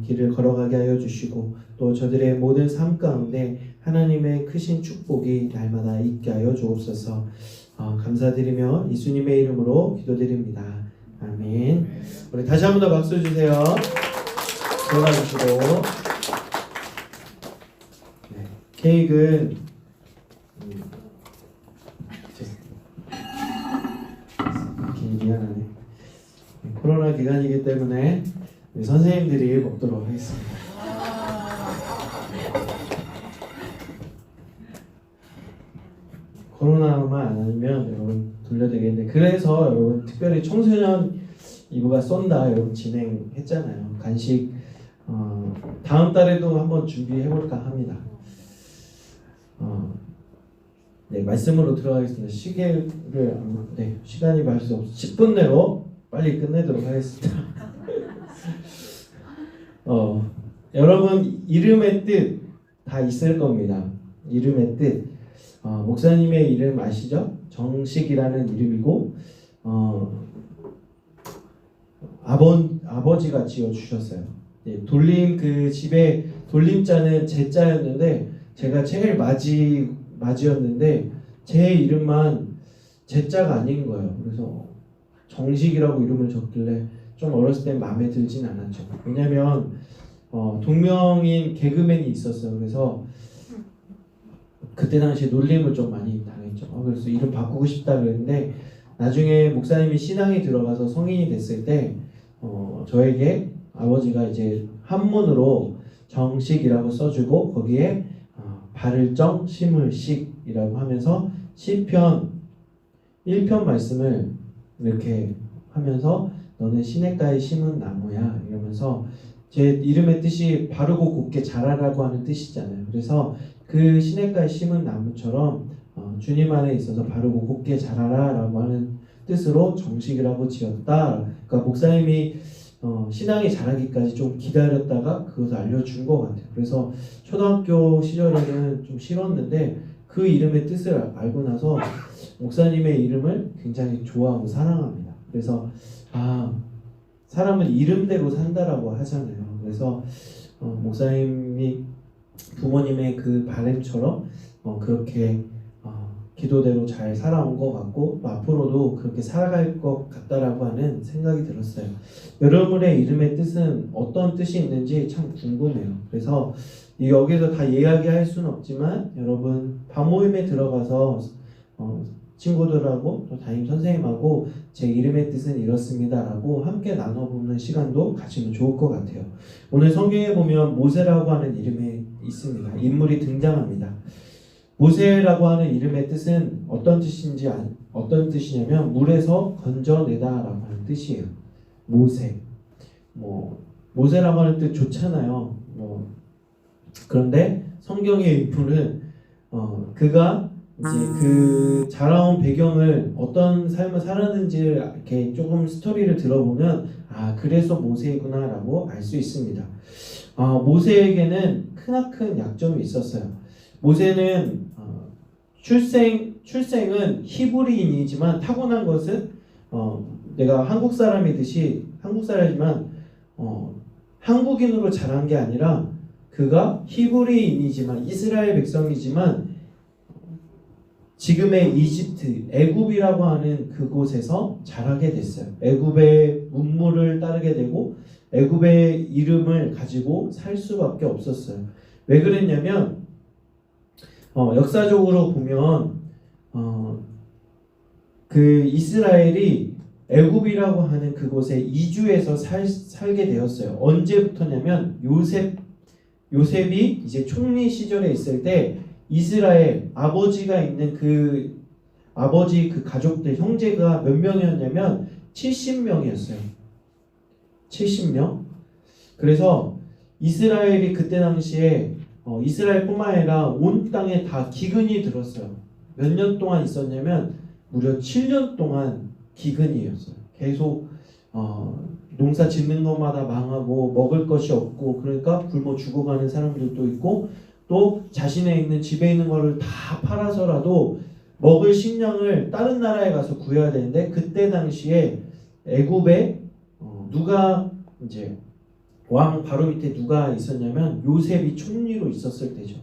길을 걸어가게 하여 주시고 또 저들의 모든 삶 가운데 하나님의 크신 축복이 날마다 있게 하여 주옵소서. 감사드리며 예수님의 이름으로 기도드립니다. 아멘. 우리 다시 한 번 더 박수 주세요. 들어가주시고 네, 케이크는 미안하네. 코로나 기간이기 때문에 우리 선생님들이 먹도록 하겠습니다. 코로나만 아니면 여러분 돌려드리겠는데 그래서 여러분 특별히 청소년 이브가 쏜다 여러분 진행했잖아요. 간식 다음 달에도 한번 준비해볼까 합니다. 네, 말씀으로 들어가겠습니다. 시계를 네, 시간이 말 수 없어 10분 내로 빨리 끝내도록 하겠습니다. 여러분 이름의 뜻 다 있을 겁니다. 이름의 뜻 목사님의 이름 아시죠? 정식이라는 이름이고 아버지가 지어주셨어요. 네, 돌림 그 집에 돌림자는 제 자였는데 제가 제일 맞이였는데 제 이름만 제 자가 아닌 거예요. 그래서 정식이라고 이름을 적길래 좀 어렸을 때 마음에 들진 않았죠. 왜냐면 동명인 개그맨이 있었어요. 그래서 그때 당시에 놀림을 좀 많이 당했죠. 그래서 이름 바꾸고 싶다 그랬는데 나중에 목사님이 신앙이 들어가서 성인이 됐을 때 저에게 아버지가 이제 한문으로 정식이라고 써주고 거기에 발을 정 심을 식이라고 하면서 시편 1편 말씀을 이렇게 하면서 너는 시냇가에 심은 나무야 이러면서 제 이름의 뜻이 바르고 곱게 자라라고 하는 뜻이잖아요. 그래서 그 시냇가에 심은 나무처럼 주님 안에 있어서 바르고 곱게 자라라라고 하는 뜻으로 정식이라고 지었다. 그러니까 목사님이 신앙이 자라기까지 좀 기다렸다가 그것을 알려준 것 같아요. 그래서 초등학교 시절에는 좀 싫었는데 그 이름의 뜻을 알고 나서 목사님의 이름을 굉장히 좋아하고 사랑합니다. 그래서 사람은 이름대로 산다라고 하잖아요. 그래서 목사님이 부모님의 그 바람처럼 그렇게 기도대로 잘 살아온 것 같고 앞으로도 그렇게 살아갈 것 같다라고 하는 생각이 들었어요. 여러분의 이름의 뜻은 어떤 뜻이 있는지 참 궁금해요. 그래서 여기서 다 이야기할 수는 없지만 여러분 밤모임에 들어가서 친구들하고 또 담임 선생님하고 제 이름의 뜻은 이렇습니다라고 함께 나눠보는 시간도 가지면 좋을 것 같아요. 오늘 성경에 보면 모세라고 하는 이름이 있습니다. 인물이 등장합니다. 모세라고 하는 이름의 뜻은 어떤 뜻이냐면 물에서 건져내다라고 하는 뜻이에요. 모세. 모세라고 하는 뜻 좋잖아요. 그런데 성경의 인물은 그가 이제 그 자라온 배경을 어떤 삶을 살았는지를 이렇게 조금 스토리를 들어보면 그래서 모세구나라고 알 수 있습니다. 모세에게는 크나큰 약점이 있었어요. 모세는 출생은 히브리인이지만 타고난 것은 내가 한국 사람이지만 한국인으로 자란 게 아니라 그가 히브리인이지만 이스라엘 백성이지만 지금의 이집트, 애굽이라고 하는 그곳에서 자라게 됐어요. 애굽의 문물을 따르게 되고 애굽의 이름을 가지고 살 수밖에 없었어요. 왜 그랬냐면 역사적으로 보면 그 이스라엘이 애굽이라고 하는 그곳에 이주해서 살게 되었어요. 언제부터냐면 요셉이 이제 총리 시절에 있을 때 이스라엘 아버지가 있는 그 아버지 그 가족들 형제가 몇 명이었냐면 70명이었어요. 70명. 그래서 이스라엘이 그때 당시에 이스라엘뿐만 아니라 온 땅에 다 기근이 들었어요. 몇 년 동안 있었냐면 무려 7년 동안 기근이었어요. 계속 농사 짓는 것마다 망하고 먹을 것이 없고 그러니까 굶어 죽어가는 사람들도 있고 또 자신의 있는 집에 있는 거를 다 팔아서라도 먹을 식량을 다른 나라에 가서 구해야 되는데 그때 당시에 애굽에 누가 이제 왕 바로 밑에 누가 있었냐면 요셉이 총리로 있었을 때죠.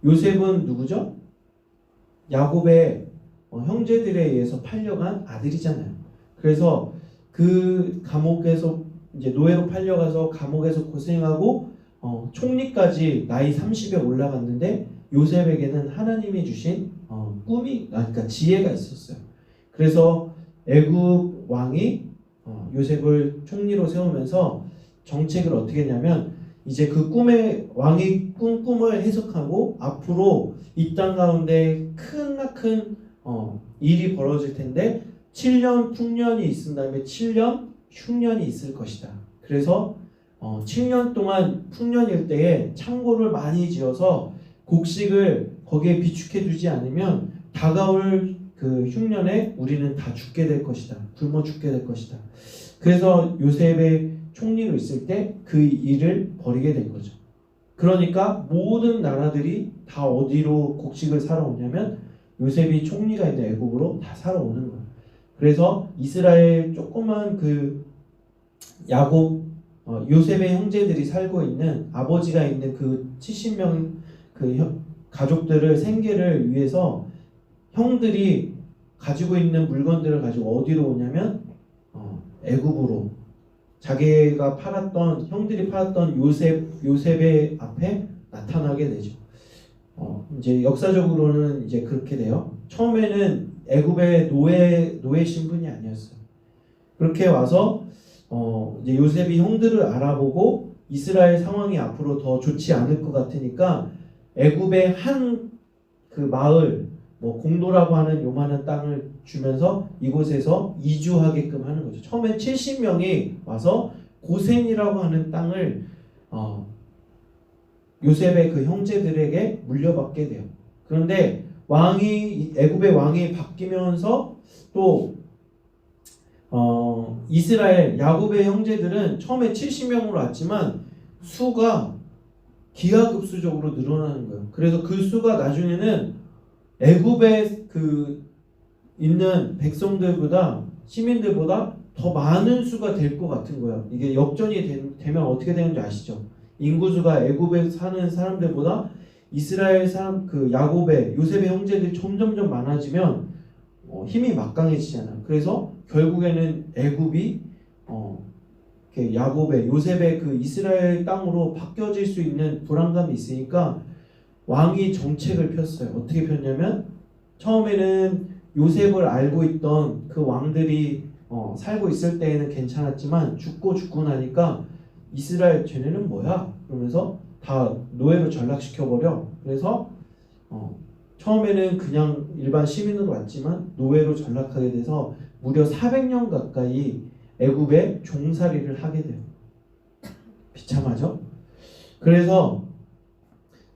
요셉은 누구죠? 야곱의 형제들에 의해서 팔려간 아들이잖아요. 그래서 그 감옥에서 이제 노예로 팔려가서 감옥에서 고생하고 총리까지 나이 30에 올라갔는데 요셉에게는 하나님이 주신 그러니까 지혜가 있었어요. 그래서 애굽 왕이 요셉을 총리로 세우면서 정책을 어떻게 했냐면 이제 그 왕이 꾼 꿈을 해석하고 앞으로 이 땅 가운데 크나큰 일이 벌어질 텐데 7년 풍년이 있은 다음에 7년 흉년이 있을 것이다. 그래서 7년 동안 풍년일 때에 창고를 많이 지어서 곡식을 거기에 비축해 두지 않으면 다가올 그 흉년에 우리는 다 죽게 될 것이다. 굶어 죽게 될 것이다. 그래서 요셉의 총리로 있을 때 그 일을 벌이게 된 거죠. 그러니까 모든 나라들이 다 어디로 곡식을 사러 오냐면 요셉이 총리가 있는 애굽으로 다 사러 오는 거예요. 그래서 이스라엘 조그만 그 야곱 요셉의 형제들이 살고 있는 아버지가 있는 그 70명 그 가족들을 생계를 위해서 형들이 가지고 있는 물건들을 가지고 어디로 오냐면 애굽으로 자기가 형들이 팔았던 요셉의 앞에 나타나게 되죠. 이제 역사적으로는 이제 그렇게 돼요. 처음에는 애굽의 노예 신분이 아니었어요. 그렇게 와서 이제 요셉이 형들을 알아보고 이스라엘 상황이 앞으로 더 좋지 않을 것 같으니까 애굽의 한 그 마을 공도라고 하는 요만한 땅을 주면서 이곳에서 이주하게끔 하는 거죠. 처음엔 70명이 와서 고센이라고 하는 땅을 요셉의 그 형제들에게 물려받게 돼요. 그런데 애굽의 왕이 바뀌면서 또 이스라엘 야곱의 형제들은 처음에 70명으로 왔지만 수가 기하급수적으로 늘어나는 거예요. 그래서 그 수가 나중에는 애굽에 그 있는 백성들보다 시민들보다 더 많은 수가 될 것 같은 거예요. 이게 역전이 되면 어떻게 되는지 아시죠? 인구수가 애굽에 사는 사람들보다 이스라엘 사람 그 야곱의 요셉의 형제들이 점점점 많아지면 힘이 막강해지잖아요. 그래서 결국에는 애굽이 야곱의 요셉의 그 이스라엘 땅으로 바뀌어질 수 있는 불안감이 있으니까 왕이 정책을 폈어요. 어떻게 폈냐면 처음에는 요셉을 알고 있던 그 왕들이 살고 있을 때에는 괜찮았지만 죽고 나니까 이스라엘 쟤네는 뭐야? 그러면서 다 노예로 전락시켜버려. 그래서 처음에는 그냥 일반 시민으로 왔지만 노예로 전락하게 돼서 무려 400년 가까이 애굽에 종살이를 하게 돼요. 비참하죠? 그래서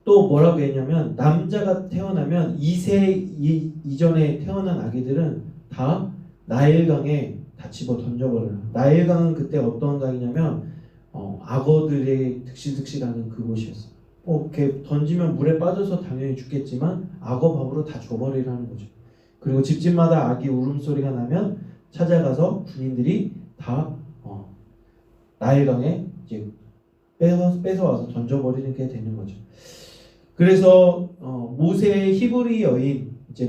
또 뭐라고 했냐면 남자가 태어나면 2세 이전에 태어난 아기들은 다 나일강에 다 집어 던져버려요. 나일강은 그때 어떤 강이냐면 악어들의 득실득실하는 그곳이었어요. 이렇게 던지면 물에 빠져서 당연히 죽겠지만 악어 밥으로 다 줘버리라는 거죠. 그리고 집집마다 아기 울음소리가 나면 찾아가서 군인들이 다 나일강에 이제 뺏어와서 던져버리는 게 되는 거죠. 그래서 모세의 히브리 여인 이제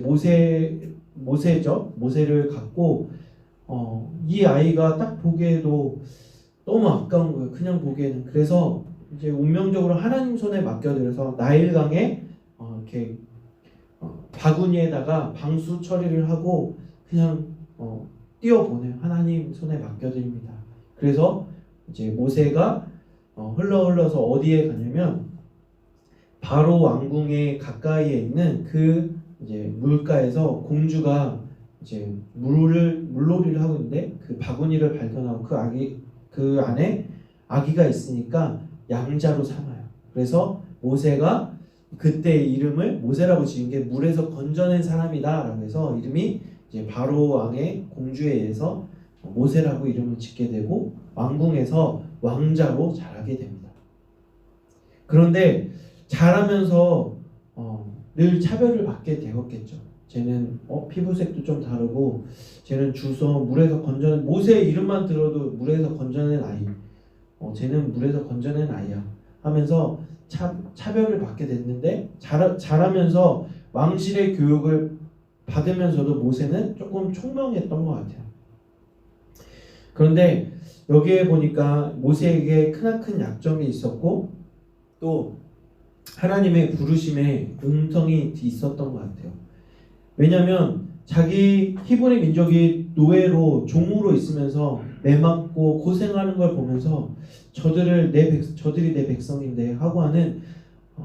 모세를 갖고 이 아이가 딱 보기에도 너무 아까운 거예요. 그냥 보기에는. 그래서 이제 운명적으로 하나님 손에 맡겨드려서 나일강에 이렇게 바구니에다가 방수 처리를 하고 그냥 띄워보내요. 하나님 손에 맡겨드립니다. 그래서 이제 모세가 흘러서 어디에 가냐면 바로 왕궁에 가까이에 있는 그 이제 물가에서 공주가 이제 물놀이를 하고 있는데 그 바구니를 발견하고 그 안에 아기가 있으니까 양자로 삼아요. 그래서 모세가 그때 이름을 모세라고 지은 게 물에서 건져낸 사람이다라고 해서 이름이 이제 바로 왕의 공주에 의해서 모세라고 이름을 짓게 되고 왕궁에서 왕자로 자라게 됩니다. 그런데 자라면서 늘 차별을 받게 되었겠죠. 쟤는 피부색도 좀 다르고 쟤는 주워 물에서 건져낸 모세의 이름만 들어도 물에서 건져낸 아이 쟤는 물에서 건져낸 아이야 하면서 차별을 받게 됐는데 자라면서 왕실의 교육을 받으면서도 모세는 조금 총명했던 것 같아요. 그런데 여기에 보니까 모세에게 크나큰 약점이 있었고 또 하나님의 부르심에 음성이 있었던 것 같아요. 왜냐하면 자기 히브리 민족이 노예로 종으로 있으면서 매맞고 고생하는 걸 보면서 저들이 내 백성인데 하고 하는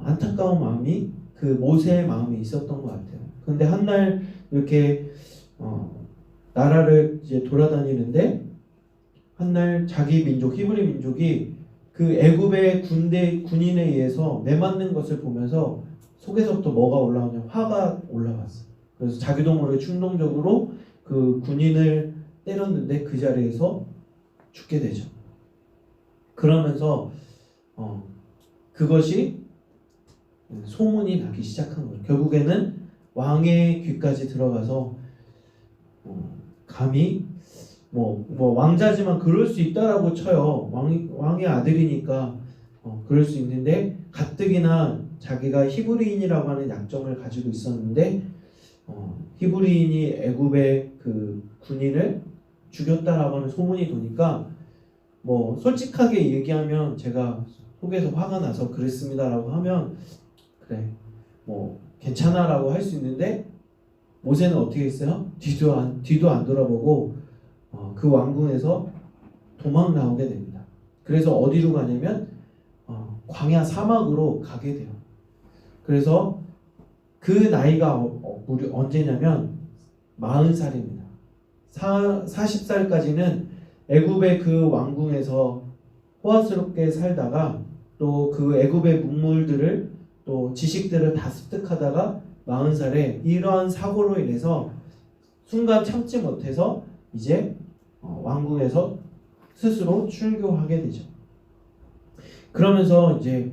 안타까운 마음이 그 모세의 마음이 있었던 것 같아요. 그런데 한날 이렇게 나라를 이제 돌아다니는데 한날 자기 민족 히브리 민족이 그 애굽의 군인에 의해서 매맞는 것을 보면서 속에서부터 뭐가 올라오냐 화가 올라왔어요. 그래서 자기도 모르게 충동적으로 그 군인을 때렸는데 그 자리에서 죽게 되죠. 그러면서 그것이 소문이 나기 시작한 거예요. 결국에는 왕의 귀까지 들어가서 감히 뭐 왕자지만 그럴 수 있다라고 쳐요. 왕의 아들이니까 그럴 수 있는데 가뜩이나 자기가 히브리인이라고 하는 약점을 가지고 있었는데 히브리인이 애굽의 그 군인을 죽였다라고 하는 소문이 도니까 뭐 솔직하게 얘기하면 제가 속에서 화가 나서 그랬습니다라고 하면 그래 뭐 괜찮아라고 할 수 있는데 모세는 어떻게 했어요? 뒤도 안 돌아보고 그 왕궁에서 도망 나오게 됩니다. 그래서 어디로 가냐면 광야 사막으로 가게 돼요. 그래서 그 나이가 언제냐면 40살입니다. 40살까지는 애굽의 그 왕궁에서 호화스럽게 살다가 또 그 애굽의 문물들을 또 지식들을 다 습득하다가 40살에 이러한 사고로 인해서 순간 참지 못해서 이제 왕궁에서 스스로 출교하게 되죠. 그러면서 이제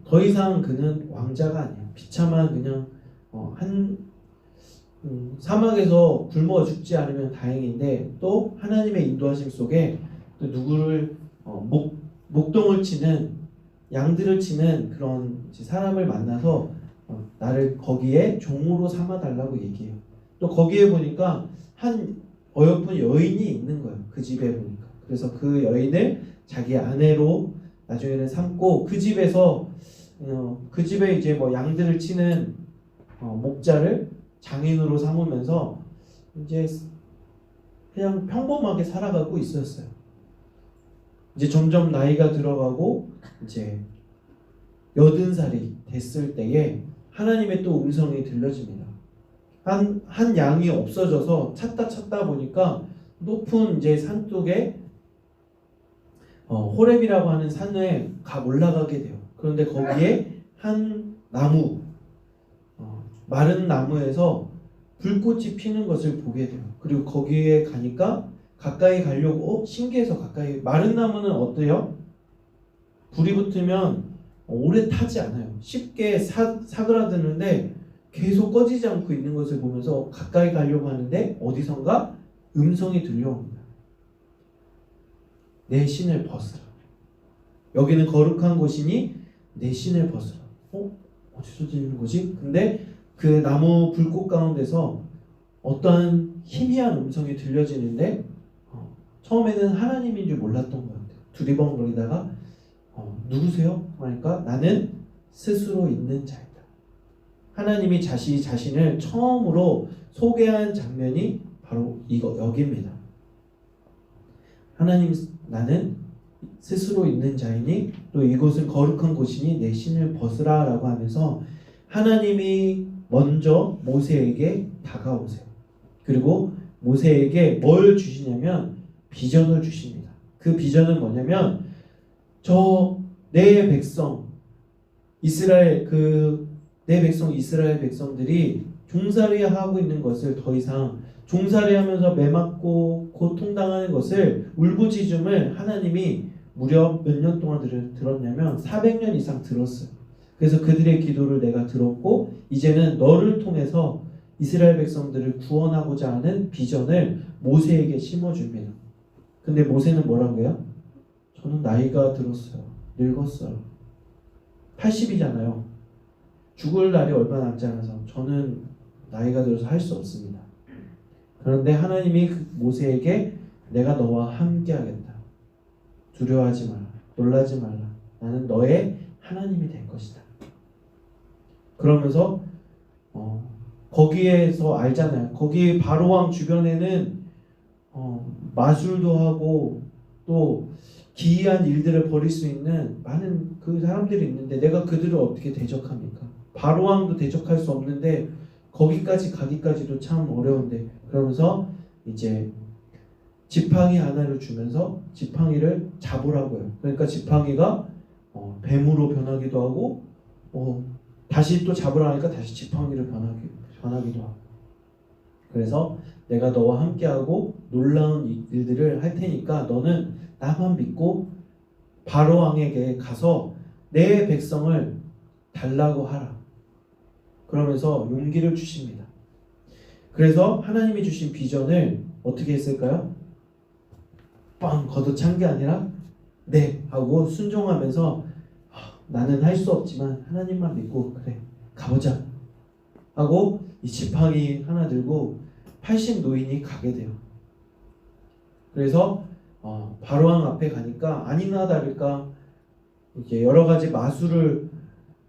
더 이상 그는 왕자가 아니에요. 비참한 그냥 사막에서 굶어 죽지 않으면 다행인데 또 하나님의 인도하심 속에 또 누구를 목동을 치는 양들을 치는 그런 사람을 만나서 나를 거기에 종으로 삼아달라고 얘기해요. 또 거기에 보니까 한 어여쁜 여인이 있는 거예요. 그 집에 보니까. 그래서 그 여인을 자기 아내로 나중에는 삼고 그 집에서 그 집에 이제 뭐 양들을 치는 목자를 장인으로 삼으면서 이제 그냥 평범하게 살아가고 있었어요. 이제 점점 나이가 들어가고 이제 80살이 됐을 때에 하나님의 또 음성이 들려집니다. 한 양이 없어져서 찾다 보니까 높은 이제 산쪽에 호렙이라고 하는 산에 올라가게 돼요. 그런데 거기에 한 나무, 마른 나무에서 불꽃이 피는 것을 보게 돼요. 그리고 거기에 가니까 가까이 가려고 신기해서 가까이. 마른 나무는 어때요? 불이 붙으면 오래 타지 않아요. 쉽게 사그라드는데 계속 꺼지지 않고 있는 것을 보면서 가까이 가려고 하는데 어디선가 음성이 들려옵니다. 내 신을 벗으라. 여기는 거룩한 곳이니 내 신을 벗으라. 어디서 들리는 거지? 근데 그 나무 불꽃 가운데서 어떠한 희미한 음성이 들려지는데 처음에는 하나님인 줄 몰랐던 것 같아요. 두리번거리다가 누구세요? 그러니까 나는 스스로 있는 자이다. 하나님이 자신을 처음으로 소개한 장면이 바로 여기입니다. 하나님, 나는 스스로 있는 자이니 또 이곳은 거룩한 곳이니 내 신을 벗으라 라고 하면서 하나님이 먼저 모세에게 다가오세요. 그리고 모세에게 뭘 주시냐면 비전을 주십니다. 그 비전은 뭐냐면 내 백성 이스라엘 백성들이 종살이하고 있는 것을 더 이상 종살이하면서 매맞고 고통당하는 것을 울부짖음을 하나님이 무려 몇 년 동안 들었냐면 400년 이상 들었어요. 그래서 그들의 기도를 내가 들었고 이제는 너를 통해서 이스라엘 백성들을 구원하고자 하는 비전을 모세에게 심어줍니다. 근데 모세는 뭐라고 해요? 저는 나이가 들었어요. 늙었어요. 80이잖아요. 죽을 날이 얼마 남지 않아서 저는 나이가 들어서 할 수 없습니다. 그런데 하나님이 모세에게 내가 너와 함께 하겠다. 두려워하지 마라. 놀라지 말라. 나는 너의 하나님이 될 것이다. 그러면서 거기에서 알잖아요. 거기 바로왕 주변에는 마술도 하고 또 기이한 일들을 벌일 수 있는 많은 그 사람들이 있는데 내가 그들을 어떻게 대적합니까? 바로왕도 대적할 수 없는데 거기까지 가기까지도 참 어려운데 그러면서 이제 지팡이 하나를 주면서 지팡이를 잡으라고 해요. 그러니까 지팡이가 뱀으로 변하기도 하고 다시 또 잡으라 하니까 다시 지팡이로 변하기도 하고 그래서 내가 너와 함께하고 놀라운 일들을 할 테니까 너는 나만 믿고 바로왕에게 가서 내 백성을 달라고 하라. 그러면서 용기를 주십니다. 그래서 하나님이 주신 비전을 어떻게 했을까요? 빵 걷어찬 게 아니라 네 하고 순종하면서 나는 할 수 없지만 하나님만 믿고 그래 가보자 하고 이 지팡이 하나 들고 80 노인이 가게 돼요. 그래서 바로왕 앞에 가니까 아니나 다를까 이제 여러 가지 마술을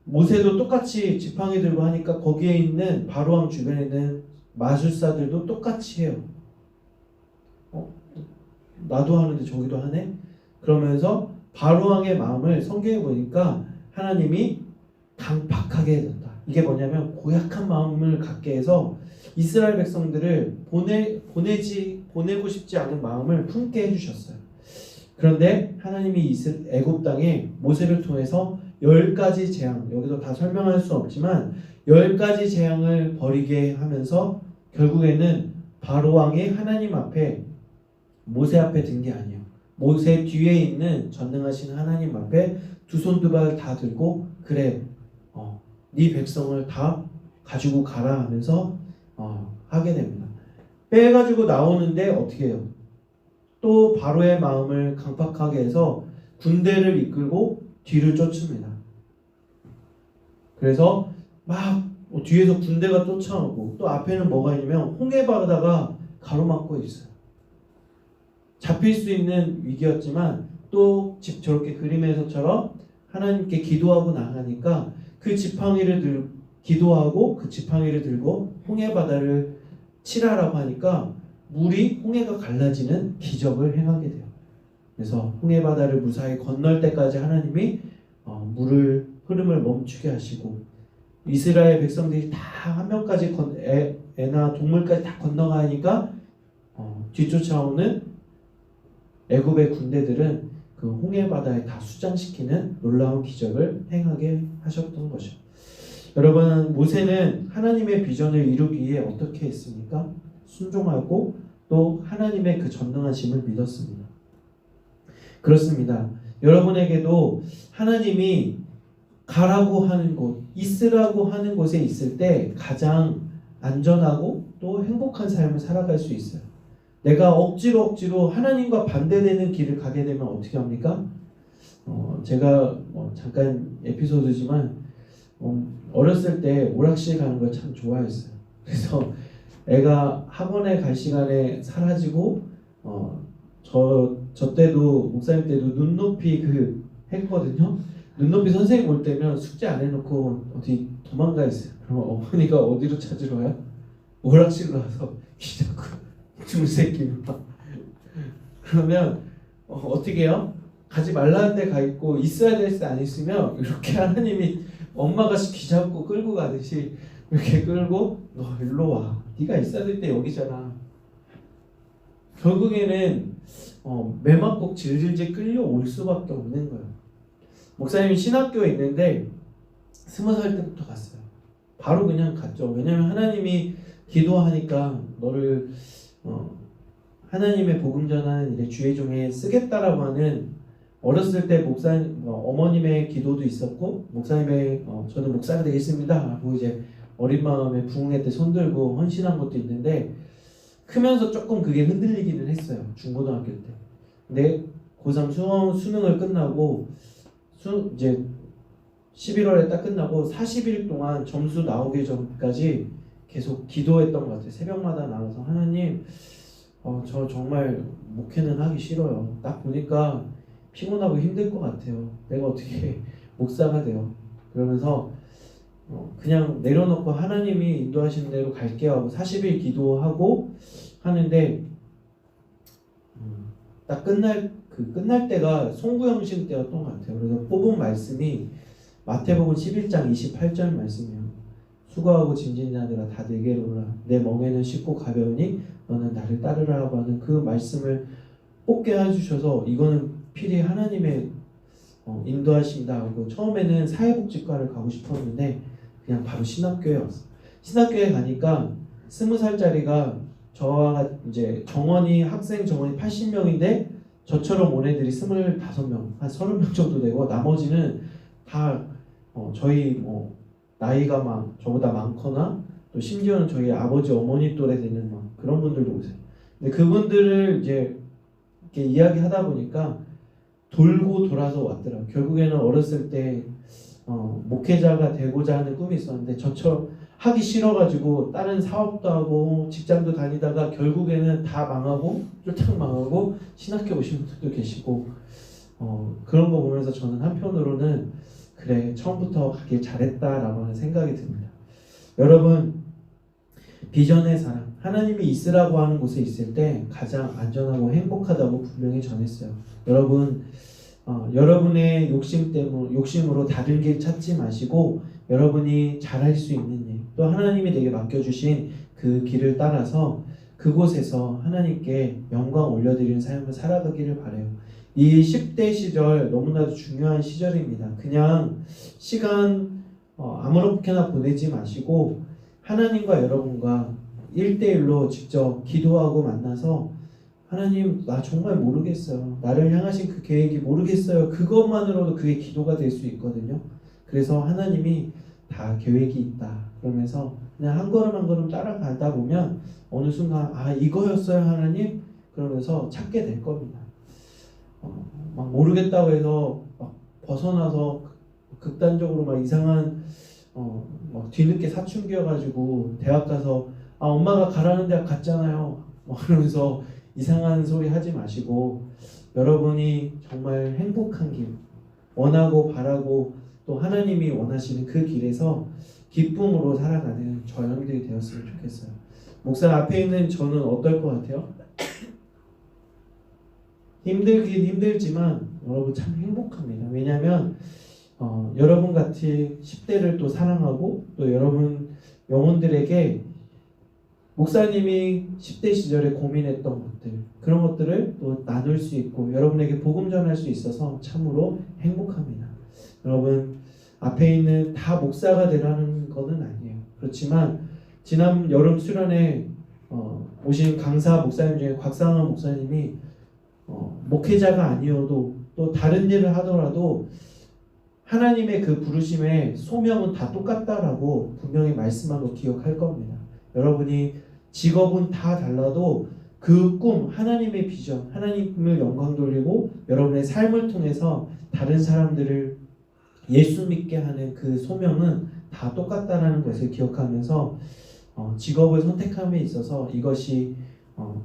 모세도 똑같이 지팡이 들고 하니까 거기에 있는 바로왕 주변에 있는 마술사들도 똑같이 해요. 나도 하는데 저기도 하네? 그러면서 바로왕의 마음을 성경에 보니까 하나님이 강팍하게 해준다. 이게 뭐냐면 고약한 마음을 갖게 해서 이스라엘 백성들을 보내고 싶지 않은 마음을 품게 해주셨어요. 그런데 하나님이 애굽 땅에 모세를 통해서 10가지 재앙, 여기서 다 설명할 수 없지만 10가지 재앙을 벌이게 하면서 결국에는 바로왕이 하나님 앞에 모세 앞에 든 게 아니에요. 모세 뒤에 있는 전능하신 하나님 앞에 두 손 두 발 다 들고 그래 네 백성을 다 가지고 가라 하면서 하게 됩니다. 빼가지고 나오는데 어떻게 해요? 또 바로의 마음을 강팍하게 해서 군대를 이끌고 뒤를 쫓습니다. 그래서 막 뒤에서 군대가 쫓아오고 또 앞에는 뭐가 있냐면 홍해바다가 가로막고 있어요. 잡힐 수 있는 위기였지만 또 저렇게 그림에서처럼 하나님께 기도하고 나가니까 그 지팡이를 기도하고 그 지팡이를 들고 홍해바다를 치라라고 하니까 물이 홍해가 갈라지는 기적을 행하게 돼요. 그래서 홍해바다를 무사히 건널 때까지 하나님이 물을 흐름을 멈추게 하시고 이스라엘 백성들이 다 한 명까지 애나 동물까지 다 건너가니까 뒤쫓아오는 애굽의 군대들은 그 홍해바다에 다 수장시키는 놀라운 기적을 행하게 하셨던 거죠. 여러분, 모세는 하나님의 비전을 이루기 위해 어떻게 했습니까? 순종하고 또 하나님의 그 전능하심을 믿었습니다. 그렇습니다. 여러분에게도 하나님이 가라고 하는 곳, 있으라고 하는 곳에 있을 때 가장 안전하고 또 행복한 삶을 살아갈 수 있어요. 내가 억지로 하나님과 반대되는 길을 가게 되면 어떻게 합니까? 제가 잠깐 에피소드지만 어렸을 때 오락실 가는 걸 참 좋아했어요. 그래서 애가 학원에 갈 시간에 사라지고 저 때도 목사님 때도 눈높이 했거든요. 눈높이 선생님 올 때면 숙제 안 해놓고 어디 도망가 있어요. 그러면 어머니가 어디로 찾으러 와요? 오락실로 와서 기자고 중새끼를 막 그러면 어떻게 해요? 가지 말라는 데 가 있고 있어야 될 때 안 있으면 이렇게 하나님이 엄마가 귀 잡고 끌고 가듯이 이렇게 끌고 너 일로 와. 네가 있어야 될 때 여기잖아. 결국에는 매맞고 질질질 끌려올 수밖에 없는 거예요. 목사님이 신학교에 있는데 20살 때부터 갔어요. 바로 그냥 갔죠. 왜냐면 하나님이 기도하니까 너를 하나님의 복음 전하는 일에 주의 종에 쓰겠다라고 하는 어렸을 때 목사님 어머님의 기도도 있었고 목사님의 저는 목사가 되겠습니다 하고 이제 어린 마음에 부흥회 때 손들고 헌신한 것도 있는데 크면서 조금 그게 흔들리기는 했어요. 중고등학교 때. 근데 고3 수능을 끝나고 이제 11월에 딱 끝나고 40일 동안 점수 나오기 전까지 계속 기도했던 것 같아요. 새벽마다 나와서 하나님 저 정말 목회는 하기 싫어요. 딱 보니까 피곤하고 힘들 것 같아요. 내가 어떻게 목사가 돼요. 그러면서 그냥 내려놓고 하나님이 인도하시는 대로 갈게요 하고 40일 기도하고 하는데 딱 끝날 때가 송구영신 때였던 것 같아요. 그래서 뽑은 말씀이 마태복음 11장 28절 말씀이에요. 수고하고 짐진 자들아 다 내게로 오라. 내 멍에는 쉽고 가벼우니 너는 나를 따르라고 하는 그 말씀을 뽑게 해주셔서 이거는 필히 하나님의 인도하신다 하고 처음에는 사회복지과를 가고 싶었는데 그냥 바로 신학교에 왔어요. 신학교에 가니까 20살짜리가 저와 이제 학생 정원이 80명인데 저처럼 온 애들이 25명, 한 30명 정도 되고 나머지는 다 저희 나이가 저보다 많거나 또 심지어는 저희 아버지 어머니 또래 되는 그런 분들도 오세요. 근데 그분들을 이제 이렇게 이야기하다 보니까 돌고 돌아서 왔더라고요. 결국에는 어렸을 때 목회자가 되고자 하는 꿈이 있었는데 저처럼 하기 싫어가지고 다른 사업도 하고 직장도 다니다가 결국에는 다 망하고 쫄딱 망하고 신학교 오신 분들도 계시고 그런 거 보면서 저는 한편으로는 그래 처음부터 가길 잘했다라고 하는 생각이 듭니다. 여러분 비전의 사람 하나님이 있으라고 하는 곳에 있을 때 가장 안전하고 행복하다고 분명히 전했어요. 여러분 여러분의 욕심으로 다른 길 찾지 마시고 여러분이 잘할 수 있는 일, 또 하나님이 내게 맡겨주신 그 길을 따라서 그곳에서 하나님께 영광 올려드리는 삶을 살아가기를 바라요. 이 10대 시절 너무나도 중요한 시절입니다. 그냥 시간 아무렇게나 보내지 마시고 하나님과 여러분과 1대1로 직접 기도하고 만나서 하나님 나 정말 모르겠어요. 나를 향하신 그 계획이 모르겠어요. 그것만으로도 그게 기도가 될 수 있거든요. 그래서 하나님이 다 계획이 있다. 그러면서 그냥 한 걸음 한 걸음 따라가다 보면 어느 순간 아 이거였어요 하나님? 그러면서 찾게 될 겁니다. 막 모르겠다고 해서 막 벗어나서 극단적으로 막 이상한 막 뒤늦게 사춘기여가지고 대학 가서 아 엄마가 가라는 대학 갔잖아요 막 그러면서 이상한 소리 하지 마시고 여러분이 정말 행복한 길 원하고 바라고 또 하나님이 원하시는 그 길에서 기쁨으로 살아가는 저 여러분들이 되었으면 좋겠어요. 목사 앞에 있는 저는 어떨 것 같아요? 힘들긴 힘들지만 여러분 참 행복합니다. 왜냐하면 여러분 같이 10대를 또 사랑하고 또 여러분 영혼들에게 목사님이 10대 시절에 고민했던 것들 그런 것들을 또 나눌 수 있고 여러분에게 복음 전할 수 있어서 참으로 행복합니다. 여러분 앞에 있는 다 목사가 되라는 것은 아니에요. 그렇지만 지난 여름 수련회 오신 강사 목사님 중에 곽상원 목사님이 목회자가 아니어도 또 다른 일을 하더라도 하나님의 그 부르심의 소명은 다 똑같다라고 분명히 말씀한 거 기억할 겁니다. 여러분이 직업은 다 달라도 그 꿈, 하나님의 비전, 하나님을 영광 돌리고 여러분의 삶을 통해서 다른 사람들을 예수 믿게 하는 그 소명은 다 똑같다라는 것을 기억하면서 직업을 선택함에 있어서 이것이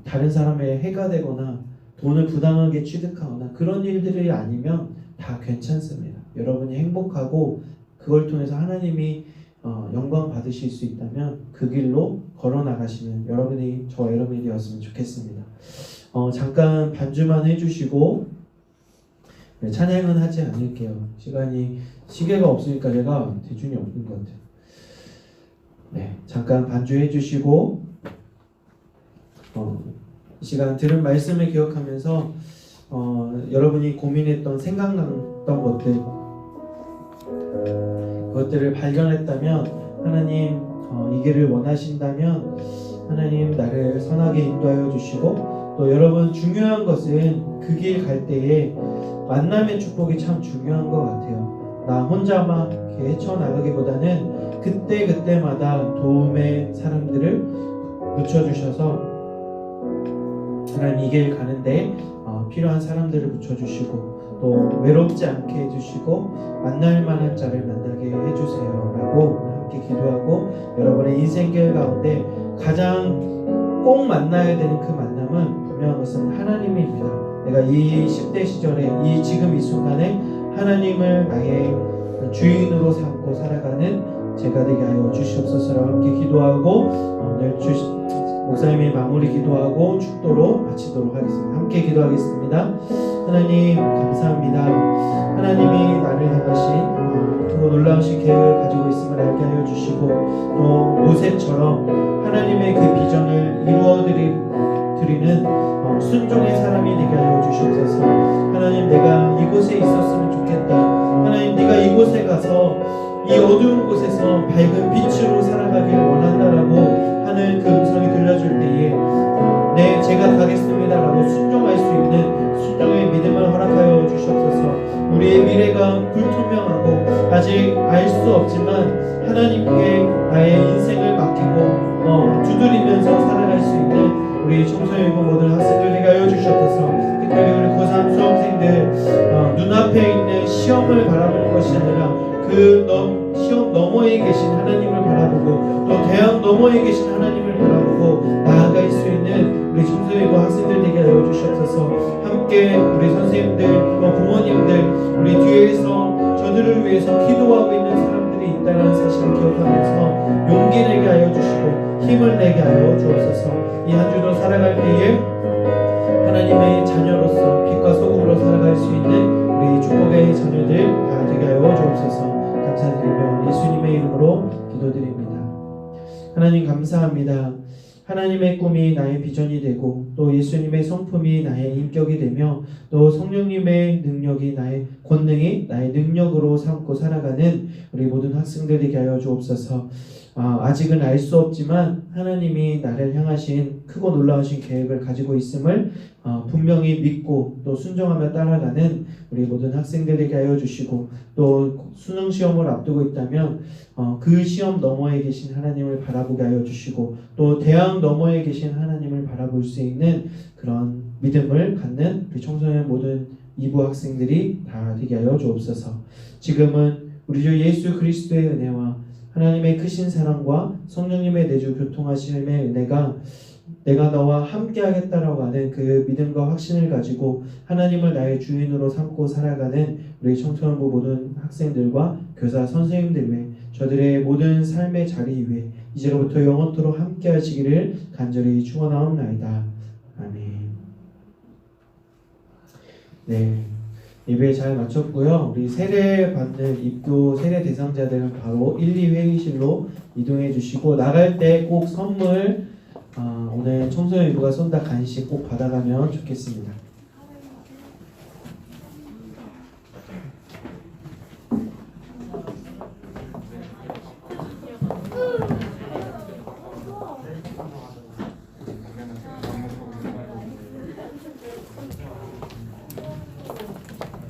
다른 사람의 해가 되거나 돈을 부당하게 취득하거나 그런 일들이 아니면 다 괜찮습니다. 여러분이 행복하고 그걸 통해서 하나님이 영광 받으실 수 있다면 그 길로 걸어 나가시는 여러분이 되었으면 좋겠습니다. 잠깐 반주만 해주시고 찬양은 하지 않을게요. 시계가 없으니까 제가 대준이 없는 것 같아요. 네, 잠깐 반주해 주시고 이 시간 들은 말씀을 기억하면서 여러분이 고민했던 생각났던 그것들을 발견했다면 하나님 이 길을 원하신다면 하나님 나를 선하게 인도하여 주시고 또 여러분 중요한 것은 그 길 갈 때에 만남의 축복이 참 중요한 것 같아요. 나 혼자 막 이렇게 헤쳐나가기보다는 그때마다 도움의 사람들을 붙여주셔서 하나님 이 길 가는데 필요한 사람들을 붙여주시고 또 외롭지 않게 해주시고 만날 만한 자를 만나게 해주세요 라고 함께 기도하고 여러분의 인생길 가운데 가장 꼭 만나야 되는 그 만남은 분명한 것은 하나님입니다. 내가 이 10대 시절에 지금 이 순간에 하나님을 나의 주인으로 삼고 살아가는 제가 되게 하여 주시옵소서라고 함께 기도하고 오늘 목사님의 마무리 기도하고 축도로 마치도록 하겠습니다. 함께 기도하겠습니다. 하나님 감사합니다. 하나님이 나를 향하신 그 놀라우신 계획을 가지고 있음을 알게 하여 주시고 또 모세처럼 하나님의 그 비전을 이루어드리는 순종의 사람이 되게 하여 주시옵소서. 하나님 내가 이곳에 있었으면 좋겠다. 하나님 네가 이곳에 가서 이 어두운 곳에서 밝은 빛으로 살아가길 원한다라고 하는 그 음성이 들려줄 때에 네 제가 가겠습니다라고 순종할 수 있는 순종의 믿음을 허락하여 주시옵소서. 우리의 미래가 불투명하고 아직 알 수 없지만 하나님께 나의 인생을 맡기고 두드리면서 살아갈 수 있는 우리 청소년이고 모든 학생들 되게 하여 주시옵소서. 특별히 우리 고3 수험생들 눈앞에 있는 시험을 바라보는 것이 아니라 그 시험 너머에 계신 하나님을 바라보고 또 대학 너머에 계신 하나님을 바라보고 나아갈 수 있는 우리 청소년이고 학생들 되게 하여 주시옵소서. 함께 우리 선생님들 부모님들 우리 뒤에서 저들을 위해서 기도하고 있는 사람들이 있다는 사실을 기억하면서 용기 내게 하여 주시고 힘을 내게 하여 주옵소서. 이 한 주도 살아갈 때에 하나님의 자녀로서 빛과 소금으로 살아갈 수 있는 우리 축복의 자녀들 다 되게 하여 주옵소서. 감사드리며 예수님의 이름으로 기도드립니다. 하나님 감사합니다. 하나님의 꿈이 나의 비전이 되고 또 예수님의 성품이 나의 인격이 되며 또 성령님의 능력이 나의 권능이 나의 능력으로 삼고 살아가는 우리 모든 학생들 되게 하여 주옵소서. 아직은 알 수 없지만 하나님이 나를 향하신 크고 놀라우신 계획을 가지고 있음을 분명히 믿고 또 순종하며 따라가는 우리 모든 학생들에게 하여 주시고, 또 수능 시험을 앞두고 있다면 그 시험 너머에 계신 하나님을 바라보게 하여 주시고, 또 대학 너머에 계신 하나님을 바라볼 수 있는 그런 믿음을 갖는 우리 청소년 모든 2부 학생들이 다 되게 하여 주옵소서. 지금은 우리 주 예수 그리스도의 은혜와 하나님의 크신 사랑과 성령님의 내주 교통하심의 은혜가 내가 너와 함께 하겠다라고 하는 그 믿음과 확신을 가지고 하나님을 나의 주인으로 삼고 살아가는 우리 청소년부 모든 학생들과 교사 선생님들 외 저들의 모든 삶의 자리 위에 이제로부터 영원토록 함께 하시기를 간절히 축원하옵나이다. 아멘. 네, 예배 잘 마쳤고요. 우리 세례 받는 입교 세례 대상자들은 바로 1, 2회의실로 이동해 주시고, 나갈 때 꼭 선물 오늘 청소년 일부가 쏜다 간식 꼭 받아가면 좋겠습니다.